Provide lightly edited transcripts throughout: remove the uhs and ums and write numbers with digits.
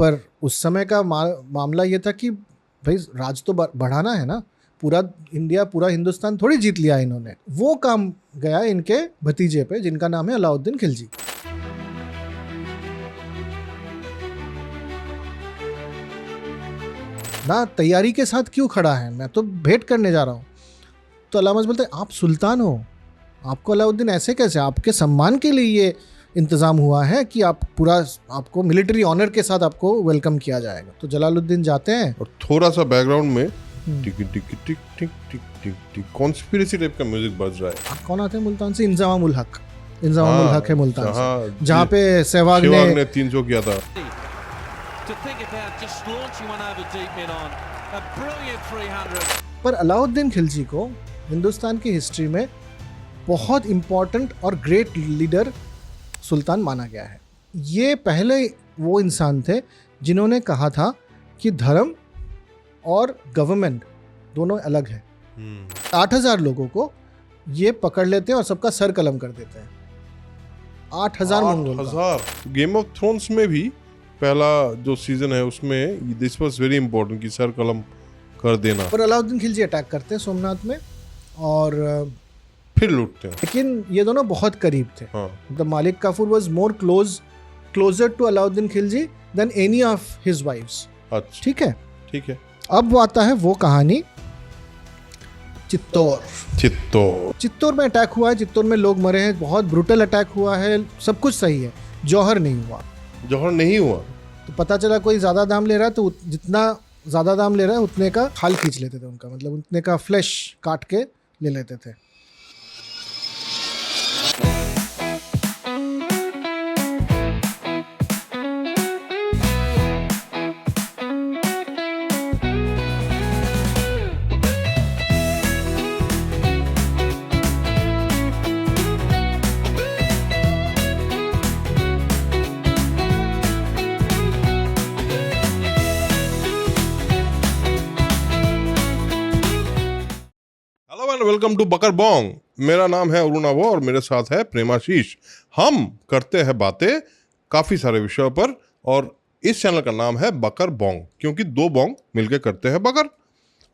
पर उस समय का मामला ये था कि भाई राज तो बढ़ाना है ना, पूरा इंडिया पूरा हिंदुस्तान थोड़ी जीत लिया इन्होंने। वो काम गया इनके भतीजे पे जिनका नाम है अलाउद्दीन खिलजी। ना तैयारी के साथ क्यों खड़ा है, मैं तो भेंट करने जा रहा हूँ। तो अलामस बोलते आप सुल्तान हो, आपको अलाउद्दीन ऐसे कैसे, आपके सम्मान के लिए ये इंतज़ाम हुआ है कि आप पूरा आपको मिलिट्री ऑनर के साथ आपको वेलकम किया जाएगा। तो जलालुद्दीन जाते हैं और थोड़ा सा बैकग्राउंड में टिक टिक टिक टिक टिक टिक टिक कॉन्स्पिरेसी टाइप का म्यूजिक बज रहा है। कौन आते हैं मुल्तान से? इंज़ाम उल हक है मुल्तान से, जहाँ पे सहवाग ने 300 किया था। पर अलाउद्दीन खिलजी को हिंदुस्तान की हिस्ट्री में बहुत इम्पोर्टेंट और ग्रेट लीडर सुल्तान माना गया है। ये पहले वो इंसान थे जिन्होंने कहा था कि धर्म और गवर्नमेंट दोनों अलग है। 8,000 लोगों को ये पकड़ लेते हैं और सबका सर कलम कर देते हैं। 8,000 मंगोल। गेम ऑफ थ्रोन्स में भी पहला जो सीजन है उसमें दिस वाज वेरी इंपॉर्टेंट कि सर कलम कर देना। पर अलाउद्दीन खिलजी अटैक करते हैं सोमनाथ में और फिर लूटते हैं। लेकिन ये दोनों बहुत करीब थे। The Malik Kafur was more closer to Alauddin Khilji than any of his wives. अच्छा, ठीक है। अब वो आता है वो कहानी चित्तौड़ में अटैक हुआ है। चित्तौड़ में लोग मरे हैं, बहुत ब्रूटल अटैक हुआ है, सब कुछ सही है। जौहर नहीं हुआ तो पता चला कोई ज़्यादा दाम ले रहा है, तो जितना ज़्यादा दाम ले रहा है उतने का खाल खींच लेते थे उनका, मतलब उतने का फ्लैश काट के ले लेते थे। Welcome to Bakar Bong. मेरा नाम है अरुण अबो और मेरे साथ है प्रेमाशीष। हम करते हैं बातें काफ़ी सारे विषयों पर और इस चैनल का नाम है बकर बोंग, क्योंकि 2 बोंग मिलके करते हैं बकर।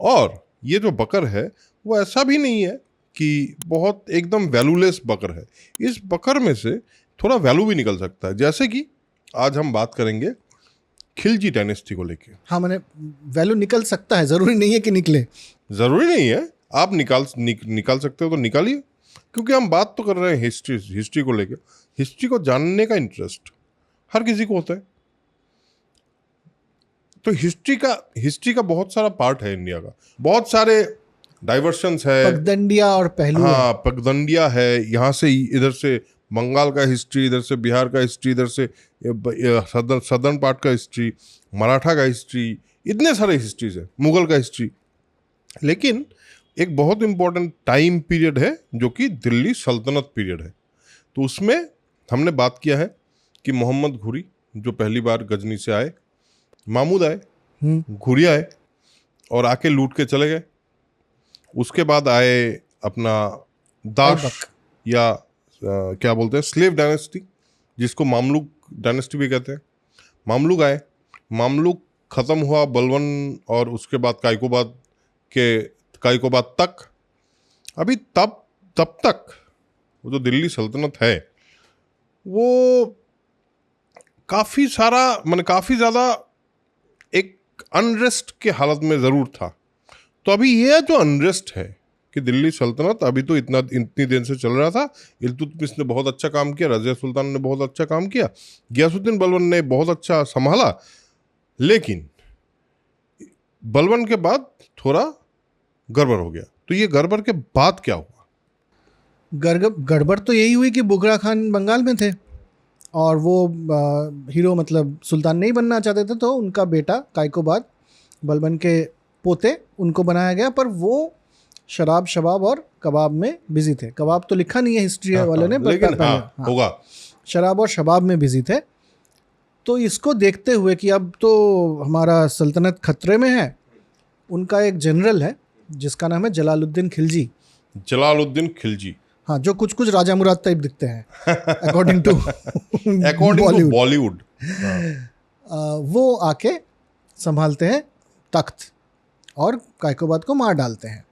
और ये जो बकर है वो ऐसा भी नहीं है कि बहुत एकदम वैल्यूलेस बकर है। इस बकर में से थोड़ा वैल्यू भी निकल सकता है, जैसे कि आज हम बात करेंगे खिलजी डायनेस्टी को लेके। हाँ, मैंने वैल्यू निकल सकता है, ज़रूरी नहीं है कि निकले। ज़रूरी नहीं है, आप निकाल सकते हो तो निकालिए, क्योंकि हम बात तो कर रहे हैं हिस्ट्री को लेके। हिस्ट्री को जानने का इंटरेस्ट हर किसी को होता है। तो हिस्ट्री का बहुत सारा पार्ट है इंडिया का, बहुत सारे डाइवर्शंस है, पगडंडिया और पहलू। हाँ, पगडंडिया है, यहाँ से इधर से बंगाल का हिस्ट्री, इधर से बिहार का हिस्ट्री, इधर से सदर्न पार्ट का हिस्ट्री, मराठा का हिस्ट्री, इतने सारे हिस्ट्रीज है, मुगल का हिस्ट्री। लेकिन एक बहुत इम्पोर्टेंट टाइम पीरियड है जो कि दिल्ली सल्तनत पीरियड है। तो उसमें हमने बात किया है कि मोहम्मद घुरी जो पहली बार गजनी से आए, महमूद आए, घुरी आए और आके लूट के चले गए। उसके बाद आए अपना दाश या क्या बोलते हैं, स्लेव डायनेस्टी, जिसको मामलुक डायनेस्टी भी कहते हैं। मामलुक आए, मामलुक ख़त्म हुआ बलवन और उसके बाद कायकोबाद तक। अभी तब तक वो जो दिल्ली सल्तनत है वो काफ़ी ज़्यादा एक अनरेस्ट के हालत में ज़रूर था। तो अभी ये जो अनरेस्ट है कि दिल्ली सल्तनत अभी तो इतनी देर से चल रहा था। इल्तुतमिश ने बहुत अच्छा काम किया, रज़िया सुल्तान ने बहुत अच्छा काम किया, गियासुद्दीन बलबन ने बहुत अच्छा संभाला, लेकिन बलबन के बाद थोड़ा गड़बड़ हो गया। तो ये गड़बड़ के बाद क्या हुआ? गड़बड़ तो यही हुई कि बुगरा खान बंगाल में थे और वो हीरो मतलब सुल्तान नहीं बनना चाहते थे, तो उनका बेटा कायकोबाद बलबन के पोते उनको बनाया गया। पर वो शराब और कबाब में बिजी थे। कबाब तो लिखा नहीं है हिस्ट्री वाले ने, लेकिन होगा। शराब और शबाब में बिजी थे। तो इसको देखते हुए कि अब तो हमारा सल्तनत खतरे में है, उनका एक जनरल है जिसका नाम है जलालुद्दीन खिलजी। हाँ, जो कुछ राजा मुराद टाइप दिखते हैं अकॉर्डिंग टू बॉलीवुड। वो आके संभालते हैं तख्त और कायकोबाद को मार डालते हैं।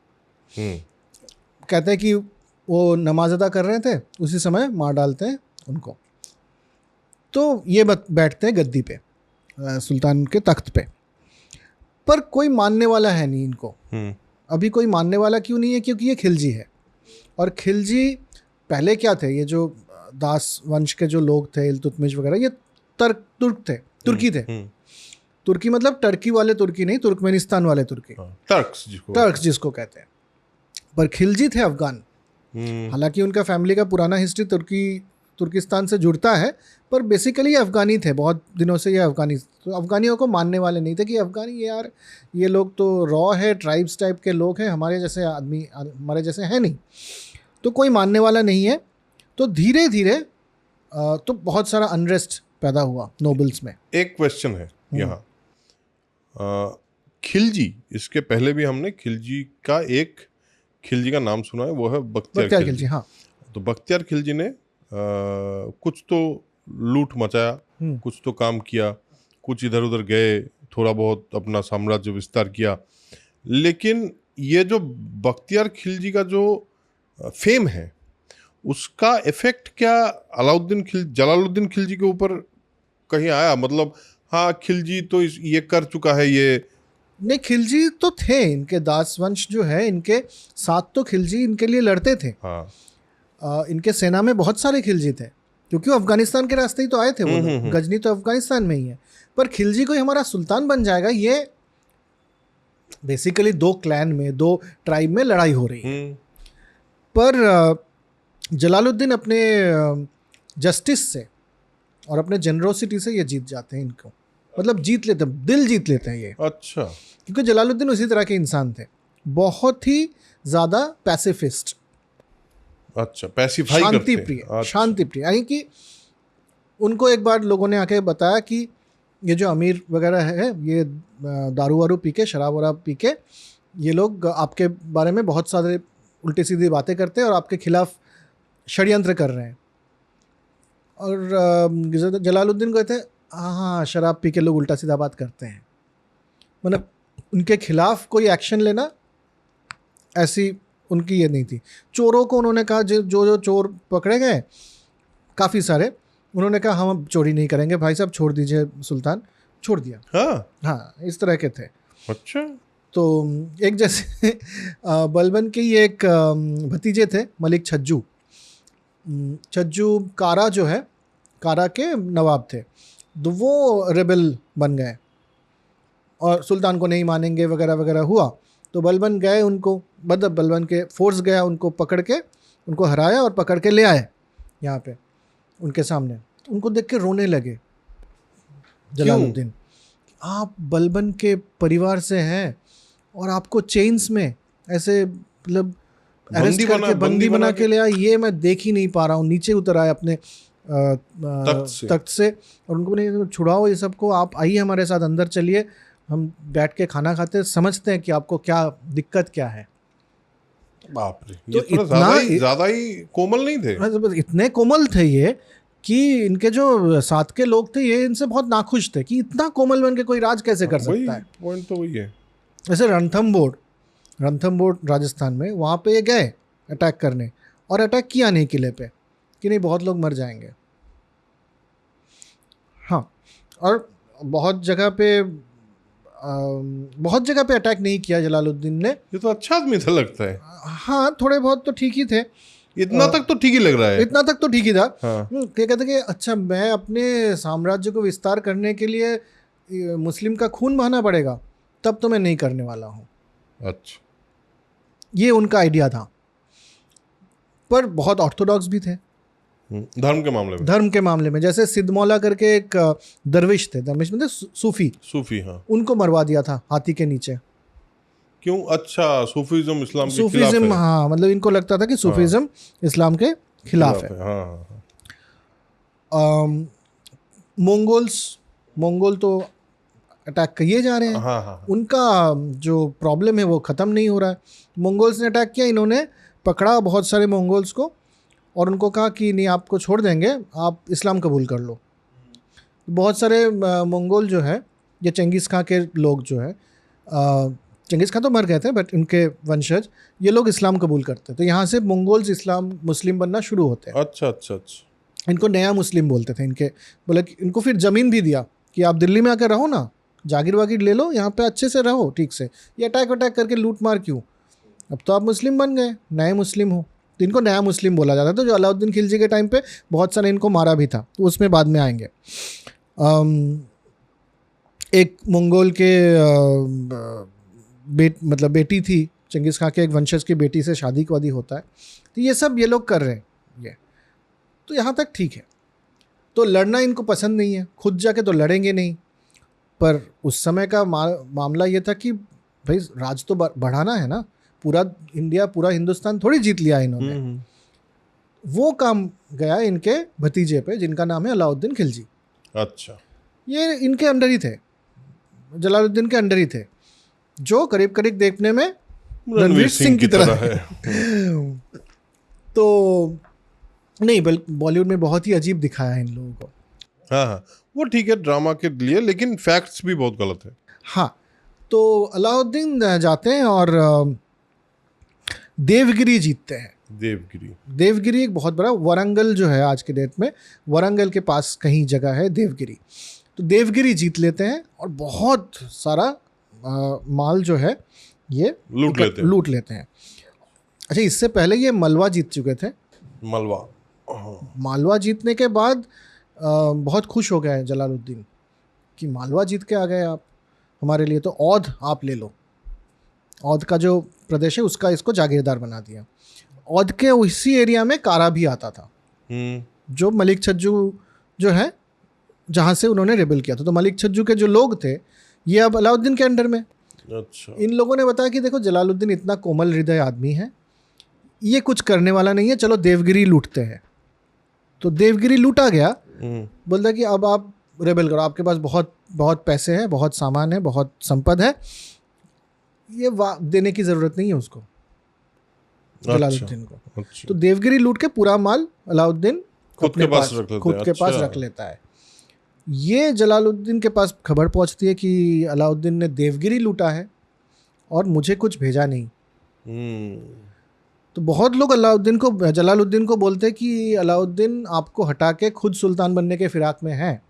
कहते हैं कि वो नमाज अदा कर रहे थे, उसी समय मार डालते हैं उनको। तो ये बैठते हैं गद्दी पे, सुल्तान के तख्त पे, पर कोई मानने वाला है नहीं इनको। अभी कोई मानने वाला क्यों नहीं है? क्योंकि ये खिलजी है, और खिलजी पहले क्या थे? ये जो दास वंश के जो लोग थे, इल्तुतमिश वगैरह, ये तुर्की थे। तुर्की मतलब टर्की वाले तुर्की नहीं, तुर्कमेनिस्तान वाले तुर्की, टर्क्स जिसको कहते हैं। पर खिलजी थे अफगान। हालांकि उनका फैमिली का पुराना हिस्ट्री तुर्किस्तान से जुड़ता है, पर बेसिकली ये अफगानी थे। बहुत दिनों से ये तो अफगानियों को मानने वाले नहीं थे कि अफगानी यार ये लोग तो रॉ है, ट्राइब्स टाइप के लोग हैं, हमारे जैसे आदमी हमारे जैसे हैं नहीं, तो कोई मानने वाला नहीं है। तो धीरे धीरे तो बहुत सारा अनरेस्ट पैदा हुआ नोबल्स में। एक क्वेश्चन है यहाँ, खिलजी, इसके पहले भी हमने खिलजी का नाम सुना है, वो है बख्तियार खिलजी। हाँ, तो बख्तियार खिलजी ने कुछ तो लूट मचाया, कुछ तो काम किया, कुछ इधर उधर गए, थोड़ा बहुत अपना साम्राज्य विस्तार किया। लेकिन ये जो बख्तियार खिलजी का जो फेम है, उसका इफेक्ट क्या जलालुद्दीन खिलजी के ऊपर कहीं आया? मतलब हाँ, खिलजी तो ये कर चुका है, ये नहीं, खिलजी तो थे, इनके दास वंश जो है इनके साथ तो खिलजी इनके लिए लड़ते थे। हाँ। इनके सेना में बहुत सारे खिलजी थे, क्योंकि वो अफगानिस्तान के रास्ते ही तो आए थे वो लोग। गजनी तो अफगानिस्तान में ही है। पर खिलजी कोई हमारा सुल्तान बन जाएगा, ये बेसिकली दो क्लैन में, दो ट्राइब में लड़ाई हो रही है। पर जलालुद्दीन अपने जस्टिस से और अपने जेनरोसिटी से ये जीत जाते हैं इनको, मतलब जीत लेते हैं, दिल जीत लेते हैं ये। अच्छा। क्योंकि जलालुद्दीन उसी तरह के इंसान थे, बहुत ही ज़्यादा पैसिफिस्ट। अच्छा, पैसिफाई करते, शांति प्रिय। अच्छा। शांति प्रिय, यानी कि उनको एक बार लोगों ने आके बताया कि ये जो अमीर वगैरह है, ये दारू वारू पी के, शराब वराब पी के, ये लोग आपके बारे में बहुत सारे उल्टी सीधी बातें करते हैं और आपके खिलाफ षड्यंत्र कर रहे हैं। और जलालुद्दीन कहते हैं हाँ, शराब पी के लोग उल्टा सीधा बात करते हैं, मतलब उनके खिलाफ कोई एक्शन लेना ऐसी उनकी ये नहीं थी। चोरों को उन्होंने कहा, जो चोर पकड़े गए काफ़ी सारे, उन्होंने कहा हम अब चोरी नहीं करेंगे भाई साहब, छोड़ दीजिए सुल्तान, छोड़ दिया। हाँ, इस तरह के थे। अच्छा। तो एक जैसे बलबन के ही एक भतीजे थे, मलिक छज्जू कारा जो है, कारा के नवाब थे, तो वो रेबल बन गए और सुल्तान को नहीं मानेंगे वगैरह वगैरह हुआ। तो बलबन गए, उनको मतलब बलबन के फोर्स गया, उनको पकड़ के, उनको हराया और पकड़ के ले आए यहाँ पे उनके सामने। उनको देख के रोने लगे जलालुद्दीन। आप बलबन के परिवार से हैं और आपको चेन्स में ऐसे मतलब अरेस्ट करके बंदी बना के ले आए, ये मैं देख ही नहीं पा रहा हूँ। नीचे उतर आए अपने तख्त से और उनको नहीं, छुड़ाओ ये सबको, आप आइए हमारे साथ अंदर चलिए, हम बैठ के खाना खाते, समझते हैं कि आपको क्या दिक्कत क्या है। बाप रे, तो ये ज़्यादा ही कोमल नहीं थे? इतने कोमल थे ये कि इनके जो साथ के लोग थे ये इनसे बहुत नाखुश थे कि इतना कोमल बन के कोई राज कैसे कर सकता है। पॉइंट तो वही है। जैसे रणथंबोर राजस्थान में, वहाँ पे ये गए अटैक करने और अटैक किया नहीं किले पे कि नहीं बहुत लोग मर जाएंगे। हाँ, और बहुत जगह पे अटैक नहीं किया जलालुद्दीन ने। ये तो अच्छा आदमी था लगता है। हाँ, थोड़े बहुत तो ठीक ही थे, इतना तक तो ठीक ही लग रहा है। इतना तक तो ठीक ही था। हाँ। कहते कि अच्छा, मैं अपने साम्राज्य को विस्तार करने के लिए मुस्लिम का खून बहाना पड़ेगा, तब तो मैं नहीं करने वाला हूँ। अच्छा, ये उनका आइडिया था। पर बहुत ऑर्थोडॉक्स भी थे धर्म के मामले में। जैसे सिद्धमौला करके एक दरविश थे, दरविश मतलब सूफी। हाँ, उनको मरवा दिया था हाथी के नीचे। क्यों? अच्छा, सूफीज़म इस्लाम के खिलाफ है। हाँ, मतलब इनको लगता था कि सूफीज़म इस्लाम के खिलाफ है। मंगोल तो अटैक किए जा रहे हैं। उनका जो प्रॉब्लम है वो ख़त्म नहीं हो रहा है। मंगोल्स ने अटैक किया, इन्होंने पकड़ा बहुत सारे मंगोल्स को और उनको कहा कि नहीं, आपको छोड़ देंगे, आप इस्लाम कबूल कर लो। बहुत सारे मंगोल जो है, ये चंगेज़ खां के लोग जो है, चंगेज़ खां तो मर गए थे बट इनके वंशज, ये लोग इस्लाम कबूल करते, तो यहाँ से मंगोल्स इस्लाम मुस्लिम बनना शुरू होते हैं। अच्छा अच्छा अच्छा। इनको नया मुस्लिम बोलते थे। इनके बोले कि इनको फिर ज़मीन भी दिया कि आप दिल्ली में आकर रहो ना, जागीर वागीर ले लो, यहाँ पे अच्छे से रहो ठीक से, ये अटैक वटैक करके लूट मार क्यों, अब तो आप मुस्लिम बन गए, नए मुस्लिम हो। तो इनको नया मुस्लिम बोला जाता था। तो जो अलाउद्दीन खिलजी के टाइम पे बहुत सारे इनको मारा भी था, तो उसमें बाद में आएंगे। एक मंगोल के मतलब बेटी थी, चंगेज़ खां के एक वंशज की बेटी से शादी वादी होता है। तो ये सब ये लोग कर रहे हैं ये, तो यहाँ तक ठीक है। तो लड़ना इनको पसंद नहीं है, खुद जाके तो लड़ेंगे नहीं, पर उस समय का मामला ये था कि भाई राज तो बढ़ाना है ना, पूरा इंडिया पूरा हिंदुस्तान थोड़ी जीत लिया इन्होंने। वो काम गया इनके भतीजे पे जिनका नाम है अलाउद्दीन खिलजी। अच्छा, ये इनके अंडर ही थे, जलालुद्दीन के अंडर ही थे, जो करीब करीब देखने में रणवीर सिंह की तरह है। तो नहीं, बॉलीवुड में बहुत ही अजीब दिखाया है इन लोगों को। हाँ हाँ, वो ठीक है ड्रामा के लिए, लेकिन फैक्ट्स भी बहुत गलत है। हाँ, तो अलाउद्दीन जाते हैं और देवगिरी जीतते हैं। देवगिरी एक बहुत बड़ा, वरंगल जो है आज के डेट में, वरंगल के पास कहीं जगह है देवगिरी। तो देवगिरी जीत लेते हैं और बहुत सारा माल जो है ये लूट लेते हैं। अच्छा, इससे पहले ये मलवा जीत चुके थे। मालवा जीतने के बाद बहुत खुश हो गए जलालुद्दीन कि मालवा जीत के आ गए आप हमारे लिए, तो औध आप ले लो। औध का जो प्रदेश है उसका इसको जागीरदार बना दिया। औध के उसी एरिया में कारा भी आता था, जो मलिक छज्जू जो है जहाँ से उन्होंने रेबल किया था। तो मलिक छज्जू के जो लोग थे ये अब अलाउद्दीन के अंडर में। अच्छा। इन लोगों ने बताया कि देखो जलालुद्दीन इतना कोमल हृदय आदमी है, ये कुछ करने वाला नहीं है, चलो देवगिरी लूटते हैं। तो देवगिरी लूटा गया। बोलता कि अब आप रेबल करो, आपके पास बहुत बहुत पैसे हैं, बहुत सामान है, बहुत संपद है, ये देने की ज़रूरत नहीं है उसको, जलालुद्दीन को। अच्छा। तो देवगिरी लूट के पूरा माल अलाउद्दीन खुद के पास रख लेता है। ये जलालुद्दीन के पास खबर पहुंचती है कि अलाउद्दीन ने देवगिरी लूटा है और मुझे कुछ भेजा नहीं। तो बहुत लोग जलालुद्दीन को बोलते कि अलाउद्दीन आपको हटा के खुद सुल्तान बनने के फिराक में है।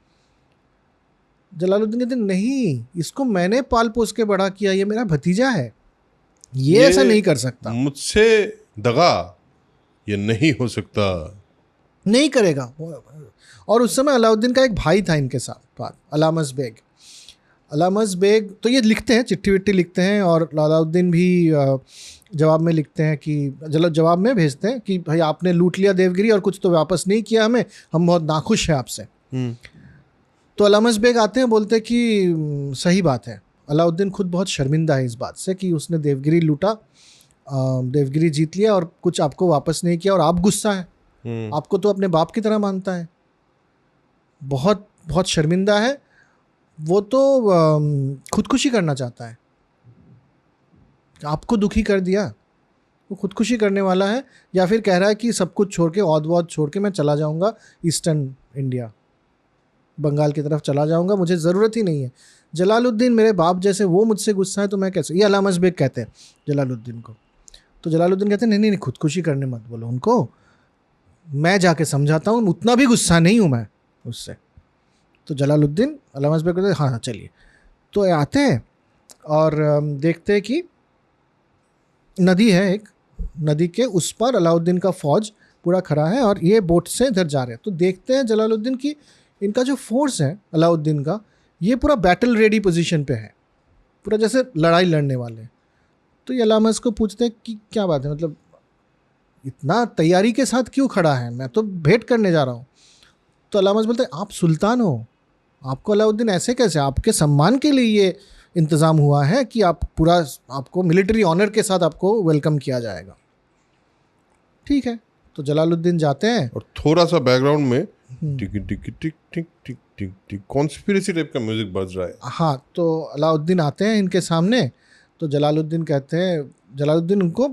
जलालुद्दीन कहते नहीं, इसको मैंने पाल पोस के बड़ा किया, ये मेरा भतीजा है, ये ऐसा नहीं कर सकता, मुझसे दगा ये नहीं हो सकता, नहीं करेगा। और उस समय अलाउद्दीन का एक भाई था इनके साथ, अलामस बेग। तो ये लिखते हैं, चिट्ठी विट्ठी लिखते हैं, और अलाउद्दीन भी जवाब में लिखते हैं कि जवाब में भेजते हैं कि भाई आपने लूट लिया देवगिरी और कुछ तो वापस नहीं किया हमें, हम बहुत नाखुश हैं आपसे। तो अलामस बेग आते हैं, बोलते हैं कि सही बात है, अलाउद्दीन खुद बहुत शर्मिंदा है इस बात से कि उसने देवगिरी लूटा, देवगिरी जीत लिया और कुछ आपको वापस नहीं किया, और आप गुस्सा है, आपको तो अपने बाप की तरह मानता है, बहुत बहुत शर्मिंदा है। वो तो खुदकुशी करना चाहता है, आपको दुखी कर दिया, वो खुदकुशी करने वाला है, या फिर कह रहा है कि सब कुछ छोड़ के, औध वौध छोड़ के मैं चला जाऊंगा ईस्टर्न इंडिया, बंगाल की तरफ चला जाऊंगा, मुझे ज़रूरत ही नहीं है। जलालुद्दीन मेरे बाप जैसे, वो मुझसे गुस्सा है तो मैं कैसे, ये अलामस बेग कहते हैं जलालुद्दीन को। तो जलालुद्दीन कहते हैं नहीं, खुदकुशी करने मत बोलो उनको, मैं जाके समझाता हूँ, उतना भी गुस्सा नहीं हूँ मैं उससे। तो जलालुद्दीन अलामस बेग कहते हैं हाँ चलिए। तो आते हैं और देखते हैं कि नदी है एक, नदी के उस पर अलाउद्दीन का फ़ौज पूरा खड़ा है और ये बोट से इधर जा रहे हैं। तो देखते हैं जलालुद्दीन की, इनका जो फोर्स है अलाउद्दीन का, ये पूरा बैटल रेडी पोजीशन पे है, पूरा जैसे लड़ाई लड़ने वाले। तो ये अलामस को पूछते हैं कि क्या बात है, मतलब इतना तैयारी के साथ क्यों खड़ा है, मैं तो भेंट करने जा रहा हूँ। तो अलामस बोलते हैं आप सुल्तान हो, आपको अलाउद्दीन ऐसे कैसे, आपके सम्मान के लिए ये इंतज़ाम हुआ है कि आप पूरा, आपको मिलिट्री ऑनर के साथ आपको वेलकम किया जाएगा। ठीक है, तो जलालुद्दीन जाते हैं और थोड़ा सा बैकग्राउंड में टिक टिक टिक टिक टिक टिक टिक कॉन्स्पिरेसी टाइप का म्यूजिक बज रहा है। हाँ, तो अलाउद्दीन आते हैं इनके सामने, तो जलालुद्दीन कहते हैं, जलालुद्दीन उनको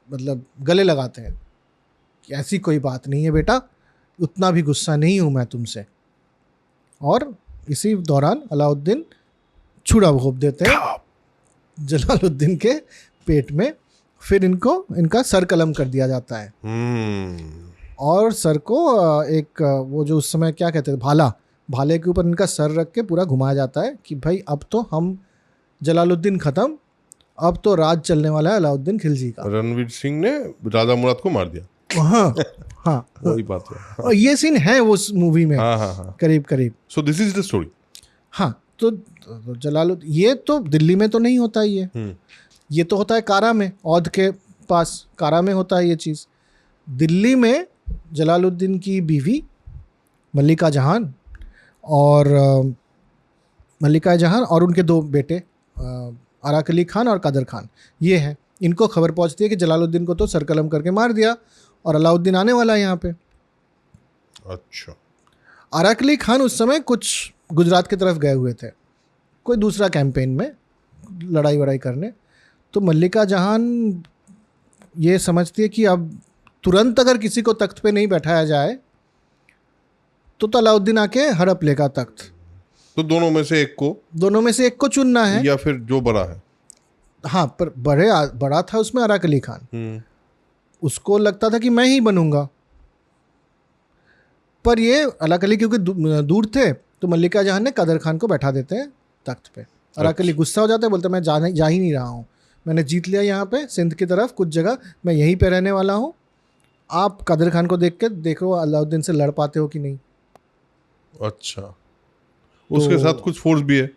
मतलब गले लगाते हैं कि ऐसी कोई बात नहीं है बेटा, उतना भी गुस्सा नहीं हूँ मैं तुमसे, और इसी दौरान अलाउद्दीन छुरा घोंप देते हैं जलालुद्दीन के पेट में। फिर इनका सर कलम कर दिया जाता है और सर को एक वो जो उस समय क्या कहते थे भाले के ऊपर इनका सर रख के पूरा घुमाया जाता है कि भाई अब तो हम जलालुद्दीन खत्म, अब तो राज चलने वाला है अलाउद्दीन खिलजी का। रणवीर सिंह ने राजा मुराद को मार दिया। हाँ वही बात है। और ये सीन है उस मूवी में करीब करीब। So this is the story. हाँ तो जलालुद्दीन, ये तो दिल्ली में तो नहीं होता ये तो होता है कारा में, औध के पास कारा में होता है ये चीज़। दिल्ली में जलालुद्दीन की बीवी मल्लिका जहान और उनके 2 बेटे अराकली खान और कादर खान, ये हैं। इनको खबर पहुंचती है कि जलालुद्दीन को तो सरकलम करके मार दिया और अलाउद्दीन आने वाला है यहाँ पे। अच्छा। अराकली खान उस समय कुछ गुजरात की तरफ गए हुए थे, कोई दूसरा कैंपेन में लड़ाई वड़ाई करने। तो मल्लिका जहान ये समझती है कि अब तुरंत अगर किसी को तख्त पे नहीं बैठाया जाए तो अलाउद्दीन आके हड़प लेगा तख्त। तो दोनों में से एक को चुनना है, या फिर जो बड़ा है। हाँ, पर बड़ा था उसमें अराकली खान। उसको लगता था कि मैं ही बनूंगा, पर ये अराकली क्योंकि दूर थे तो मल्लिका जहान ने कादर खान को बैठा देते हैं तख्त पे। अराकली गुस्सा हो जाता है, बोलता है मैं जा ही नहीं रहा हूँ, मैंने जीत लिया यहाँ पे सिंध की तरफ कुछ जगह, मैं यहीं पे रहने वाला हूँ। आप कादर खान को देखो अलाउद्दीन से लड़ पाते हो कि नहीं। अच्छा, उसके साथ कुछ फोर्स भी है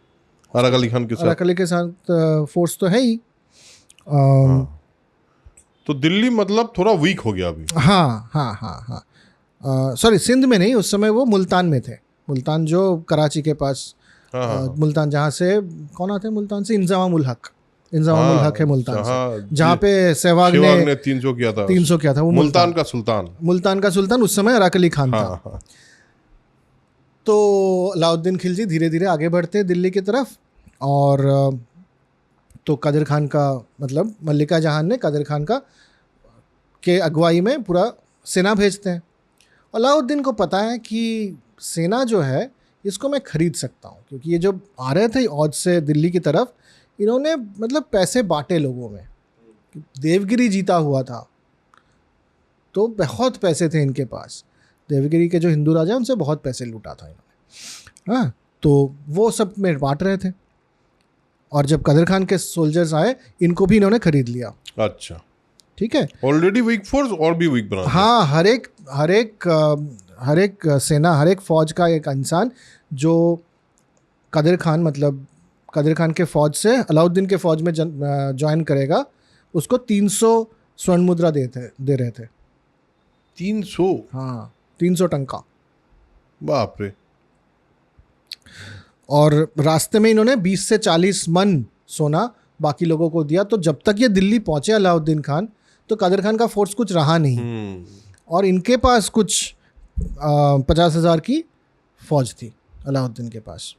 अराकली खान के साथ। अराकली के साथ फोर्स तो है ही। तो दिल्ली मतलब थोड़ा वीक हो गया अभी। हाँ। सॉरी, सिंध में नहीं, उस समय वो मुल्तान में थे। मुल्तान जो कराची के पास, मुल्तान जहाँ से कौन आते हैं, मुल्तान से इंज़ाम उल हक है मुल्तान से, जहाँ पे सहवाग ने 300 किया था। वो मुल्तान का सुल्तान उस समय अराकली खान था। तो अलाउद्दीन खिलजी धीरे धीरे आगे बढ़ते हैं दिल्ली की तरफ, और तो कादर खान का मतलब मल्लिका जहान ने कादर खान के अगुवाई में पूरा सेना भेजते हैं। अलाउद्दीन को पता है कि सेना जो है इसको मैं खरीद सकता हूँ, क्योंकि ये जो आ रहे थे औध से दिल्ली की तरफ, इन्होंने मतलब पैसे बांटे लोगों में। देवगिरी जीता हुआ था तो बहुत पैसे थे इनके पास, देवगिरी के जो हिंदू राजा हैं उनसे बहुत पैसे लूटा था इन्होंने। हाँ, तो वो सब में बांट रहे थे, और जब कादर खान के सोल्जर्स आए इनको भी इन्होंने खरीद लिया। अच्छा, ठीक है। ऑलरेडी वीक फोर्स और भी वीक बना। हाँ, हर एक सेना, हर एक फौज का एक इंसान जो कादर खान के फौज से अलाउद्दीन के फौज में ज्वाइन करेगा, उसको 300 स्वर्ण मुद्रा दे रहे थे। 300? हाँ, 300 टंका। बाप रे। और रास्ते में इन्होंने 20 से 40 मन सोना बाकी लोगों को दिया। तो जब तक ये दिल्ली पहुंचे अलाउद्दीन खान, तो कादर खान का फोर्स कुछ रहा नहीं, और इनके पास कुछ 50,000 की फौज थी अलाउद्दीन के पास।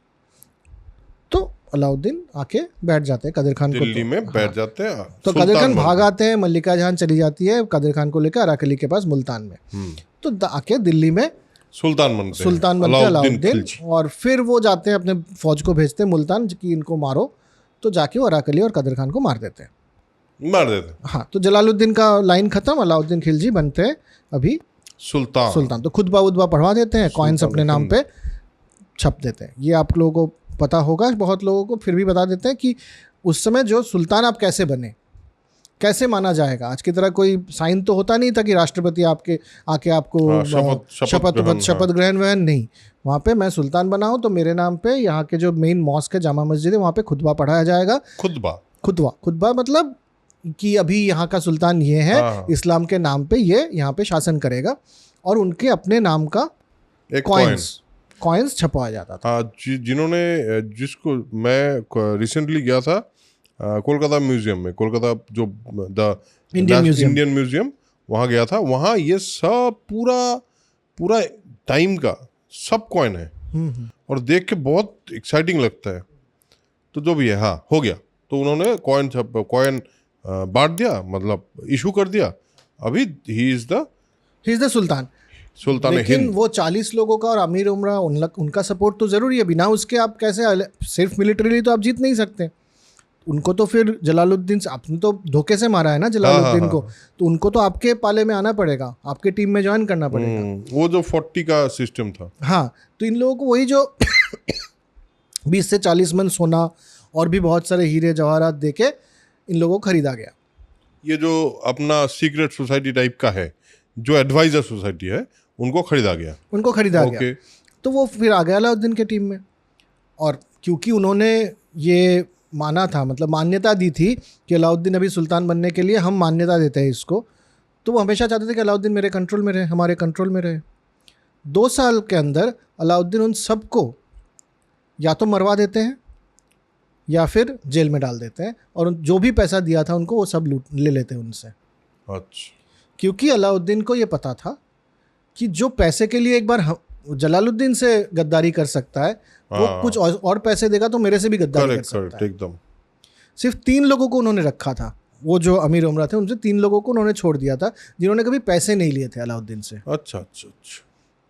तो अलाउद्दीन आके बैठ जाते हैं कादर खान को दिल्ली में बैठ जाते हैं। तो कादर खान भाग आते हैं, मल्लिका जहान चली जाती है कादर खान को लेकर अराकली के पास मुल्तान में। तो आके दिल्ली में सुल्तान बनते अलाउद्दीन, और फिर वो जाते हैं अपने फौज को भेजते हैं मुल्तान कि इनको मारो। तो जाके वो अराकली और कादर खान को मार देते हैं। हाँ, तो जलालुद्दीन का लाइन खत्म, अलाउद्दीन खिलजी बनते हैं अभी सुल्तान। तो खुतबा उतबा पढ़वा देते हैं, कॉइन्स अपने नाम पे छप देते हैं। ये आप लोगों को पता होगा, बहुत लोगों को, फिर भी बता देते हैं कि उस समय जो सुल्तान आप कैसे बने, कैसे माना जाएगा। आज की तरह कोई साइन तो होता नहीं था कि राष्ट्रपति आके आपको शपथ ग्रहण वहन नहीं। वहाँ पे मैं सुल्तान बना हूँ तो मेरे नाम पे यहाँ के जो मेन मॉस्क है, जामा मस्जिद है, वहाँ पे खुतबा पढ़ाया जाएगा। खुतबा मतलब कि अभी यहाँ का सुल्तान ये है, इस्लाम के नाम पे ये यहाँ पे शासन करेगा, और उनके अपने नाम का कॉइन्स छपवाया जाता था। जिसको मैं रिसेंटली गया था कोलकाता म्यूजियम में, कोलकाता जो द इंडियन म्यूजियम, वहाँ गया था। वहाँ ये सब पूरा टाइम का सब कॉइन है, और देख के बहुत एक्साइटिंग लगता है। तो जो भी है, हाँ, हो गया। तो उन्होंने कॉइन बांट दिया, मतलब इशू कर दिया। अभी ही इज द सुल्तान। सुल्तान लेकिन हिंद। वो 40 लोगों का और अमीर उमरा उनका सपोर्ट तो ज़रूरी है। बिना उसके आप कैसे सिर्फ मिलिट्रीली तो आप जीत नहीं सकते। उनको तो फिर जलालुद्दीन से आपने तो धोखे से मारा है ना जलालुद्दीन हाँ, को, तो उनको तो आपके पाले में आना पड़ेगा, आपके टीम में ज्वाइन करना पड़ेगा। वो जो 40 का सिस्टम था। हाँ, तो इन लोगों को वही जो 20 से 40 मन सोना और भी बहुत सारे हीरे जवाहरात देके इन लोगों को खरीदा गया। ये जो अपना सीक्रेट सोसाइटी टाइप का है, जो एडवाइजर सोसाइटी है, उनको खरीदा गया। गया। तो वो फिर आ गया अलाउद्दीन के टीम में। और क्योंकि उन्होंने ये माना था, मतलब मान्यता दी थी कि अलाउद्दीन अभी सुल्तान बनने के लिए हम मान्यता देते हैं इसको, तो वो हमेशा चाहते थे कि अलाउद्दीन मेरे कंट्रोल में रहे, हमारे कंट्रोल में रहे। 2 साल के अंदर अलाउद्दीन उन सबको या तो मरवा देते हैं या फिर जेल में डाल देते हैं, और जो भी पैसा दिया था उनको वो सब ले लेते हैं उनसे। अच्छा। क्योंकि अलाउद्दीन को ये पता था कि जो पैसे के लिए एक बार जलालुद्दीन से गद्दारी कर सकता है, वो कुछ और पैसे देगा तो मेरे से भी गद्दारी कर सकता है। एकदम। सिर्फ 3 लोगों को उन्होंने रखा था, वो जो अमीर उमरा थे उनसे 3 लोगों को उन्होंने छोड़ दिया था जिन्होंने कभी पैसे नहीं लिए थे अलाउद्दीन से। अच्छा।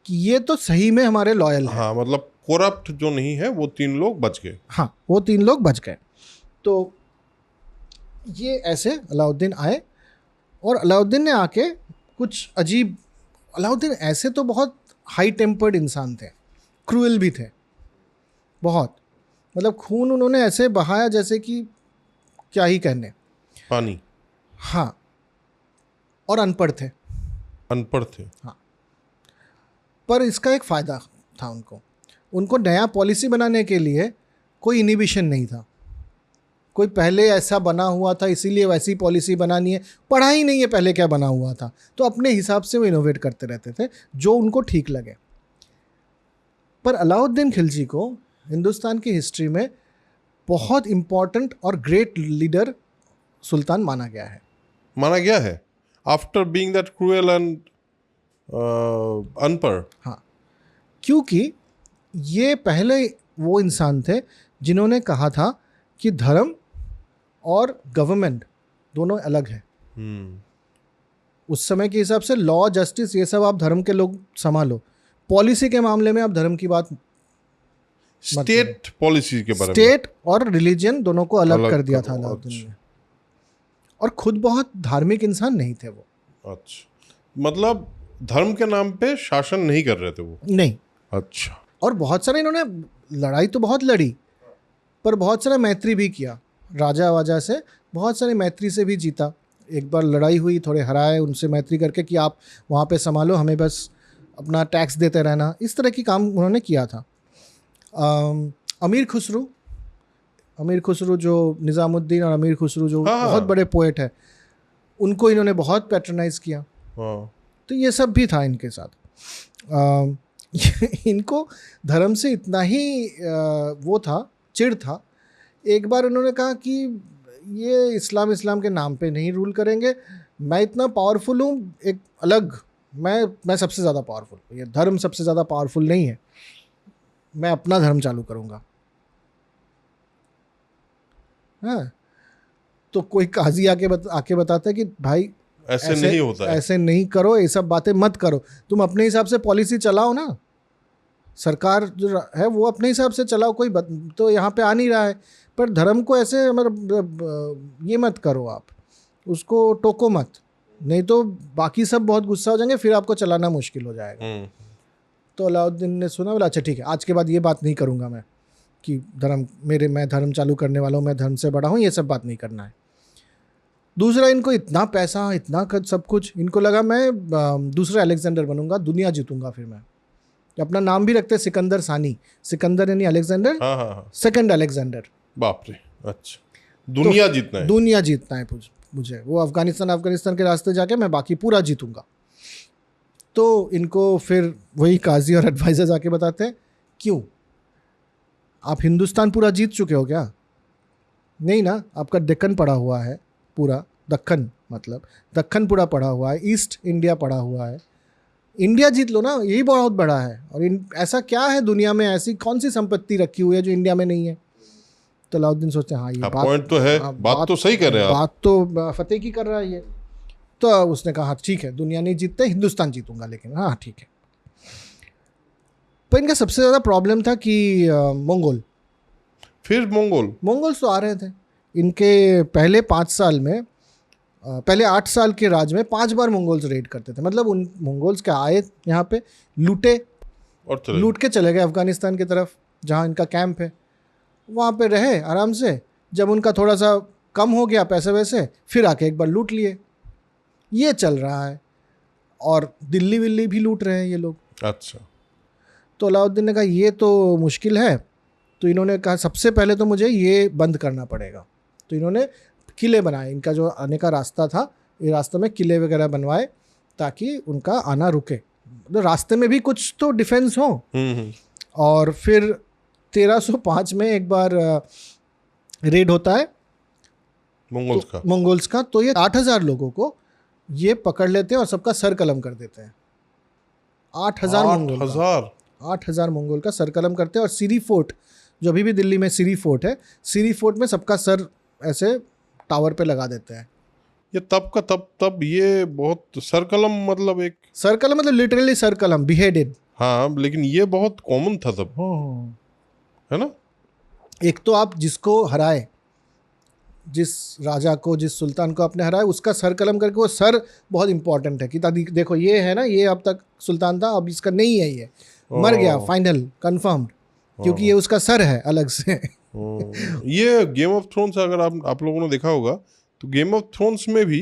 कि ये तो सही में हमारे लॉयल हैं। हाँ, मतलब करप्ट जो नहीं है वो 3 लोग बच गए। हाँ, वो 3 लोग बच गए। तो ये ऐसे अलाउद्दीन आए, और अलाउद्दीन ने आके कुछ अजीब, अलाउद्दीन ऐसे तो बहुत हाई टेम्पर्ड इंसान थे, क्रूएल भी थे बहुत, मतलब खून उन्होंने ऐसे बहाया जैसे कि क्या ही कहने, पानी। हाँ, और अनपढ़ थे। हाँ, पर इसका एक फ़ायदा था उनको नया पॉलिसी बनाने के लिए कोई इनिबिशन नहीं था, कोई पहले ऐसा बना हुआ था इसीलिए वैसी पॉलिसी बनानी है, पढ़ा ही नहीं है पहले क्या बना हुआ था, तो अपने हिसाब से वो इनोवेट करते रहते थे जो उनको ठीक लगे। पर अलाउद्दीन खिलजी को हिंदुस्तान की हिस्ट्री में बहुत इम्पॉर्टेंट और ग्रेट लीडर सुल्तान माना गया है after being that cruel and अनपढ़। हाँ, क्योंकि ये पहले वो इंसान थे जिन्होंने कहा था कि धर्म और गवर्नमेंट दोनों अलग है। उस समय के हिसाब से लॉ, जस्टिस, ये सब आप धर्म के लोग संभालो, पॉलिसी के मामले में आप धर्म की बात, स्टेट पॉलिसी के बारे में, स्टेट और रिलीजन दोनों को अलग कर दिया था अलाउद्दीन ने। और खुद बहुत धार्मिक इंसान नहीं थे वो। अच्छा, मतलब धर्म के नाम पे शासन नहीं कर रहे थे वो। नहीं। अच्छा। और बहुत सारे इन्होंने लड़ाई तो बहुत लड़ी, पर बहुत सारा मैत्री भी किया राजा वाजा से, बहुत सारे मैत्री से भी जीता। एक बार लड़ाई हुई, थोड़े हराए उनसे मैत्री करके कि आप वहाँ पे संभालो, हमें बस अपना टैक्स देते रहना, इस तरह की काम उन्होंने किया था। अमीर खुसरू जो निज़ामुद्दीन और अमीर खुसरू जो बहुत बड़े पोएट है, उनको इन्होंने बहुत पैट्रनाइज किया। तो ये सब भी था इनके साथ। इनको धर्म से इतना ही वो था, चिढ़ था। एक बार उन्होंने कहा कि ये इस्लाम के नाम पे नहीं रूल करेंगे, मैं इतना पावरफुल हूँ, एक अलग, मैं सबसे ज़्यादा पावरफुल, ये धर्म सबसे ज़्यादा पावरफुल नहीं है, मैं अपना धर्म चालू करूँगा। हाँ, तो कोई काजी आके बताता है कि भाई ऐसे नहीं होता है, ऐसे नहीं करो, ये सब बातें मत करो, तुम अपने हिसाब से पॉलिसी चलाओ ना, सरकार जो है वो अपने हिसाब से चलाओ, कोई तो यहाँ पे आ नहीं रहा है, पर धर्म को ऐसे मतलब ये मत करो, आप उसको टोको मत, नहीं तो बाकी सब बहुत गुस्सा हो जाएंगे, फिर आपको चलाना मुश्किल हो जाएगा। तो अलाउद्दीन ने सुना, बोला अच्छा ठीक है, आज के बाद ये बात नहीं करूँगा मैं कि मैं धर्म चालू करने वाला हूँ, मैं धर्म से बड़ा हूँ, ये सब बात नहीं करना है। दूसरा, इनको इतना पैसा, इतना सब कुछ, इनको लगा मैं दूसरा अलेक्जेंडर बनूंगा, दुनिया जीतूंगा। फिर मैं अपना नाम भी रखते सिकंदर सानी, सिकंदर यानी अलेक्जेंडर, सेकंड अलेक्जेंडर। बाप रे, अच्छा, दुनिया तो जीतना है, दुनिया जीतना है मुझे, वो अफगानिस्तान के रास्ते जाके मैं बाकी पूरा जीतूंगा। तो इनको फिर वही काजी और एडवाइजर जाके बताते हैं, क्यों आप हिंदुस्तान पूरा जीत चुके हो क्या? नहीं ना, आपका दक्कन पड़ा हुआ है, पूरा दक्कन, मतलब दक्कन पूरा पड़ा हुआ है, ईस्ट इंडिया पड़ा हुआ है, इंडिया जीत लो ना, यही बहुत बड़ा है। और ऐसा क्या है दुनिया में, ऐसी कौन सी संपत्ति रखी हुई है जो इंडिया में नहीं है? तो अलाउद्दीन सोचते हैं हाँ ये पॉइंट तो है, बात तो सही कर रहे हैं, बात तो फतेह की कर रहा है ये। तो उसने कहा ठीक है, दुनिया नहीं जीतते, हिंदुस्तान जीतूंगा, लेकिन हाँ ठीक है, पर इनका सबसे ज़्यादा प्रॉब्लम था कि फिर मंगोल्स तो आ रहे थे इनके पहले 5 साल में, पहले 8 साल के राज में 5 बार मंगोल्स रेड करते थे। मतलब उन मंगोल्स के आए यहाँ पे, लूटे और लूट के चले गए अफगानिस्तान की तरफ जहाँ इनका कैंप है, वहाँ पे रहे आराम से। जब उनका थोड़ा सा कम हो गया पैसे वैसे, फिर आके एक बार लूट लिए। ये चल रहा है, और दिल्ली विल्ली भी लूट रहे हैं ये लोग। अच्छा। तो अलाउद्दीन ने कहा ये तो मुश्किल है, तो इन्होंने कहा सबसे पहले तो मुझे ये बंद करना पड़ेगा। तो इन्होंने किले बनाए, इनका जो आने का रास्ता था, ये रास्ते में किले वगैरह बनवाए ताकि उनका आना रुके, तो रास्ते में भी कुछ तो डिफेंस हो। और फिर 1305 में एक बार रेड होता है मंगोल्स का, तो ये 8,000 लोगों को ये पकड़ लेते हैं और सबका सर कलम कर देते हैं। 8,000 मंगोल का सर कलम करते हैं। और सीरी फोर्ट, जो अभी भी दिल्ली में सीरी फोर्ट है, सीरी फोर्ट में सबका सर ऐसे टावर पे लगा देते हैं। ये तब ये बहुत सरकलम, मतलब एक सरकलम मतलब लिटरली सरकलम, बिहेडेड। हाँ, लेकिन ये बहुत कॉमन था तब, है ना। एक तो आप जिसको हराए, जिस राजा को, जिस सुल्तान को आपने हराया, उसका सर कलम करके, वो सर बहुत इंपॉर्टेंट है कि देखो ये है ना, ये अब तक सुल्तान था, अब इसका नहीं है, ये मर गया, फाइनल कंफर्म्ड, क्योंकि ये उसका सर है अलग से। ये गेम ऑफ थ्रोन्स, अगर आप लोगों ने देखा होगा तो गेम ऑफ थ्रोन्स में भी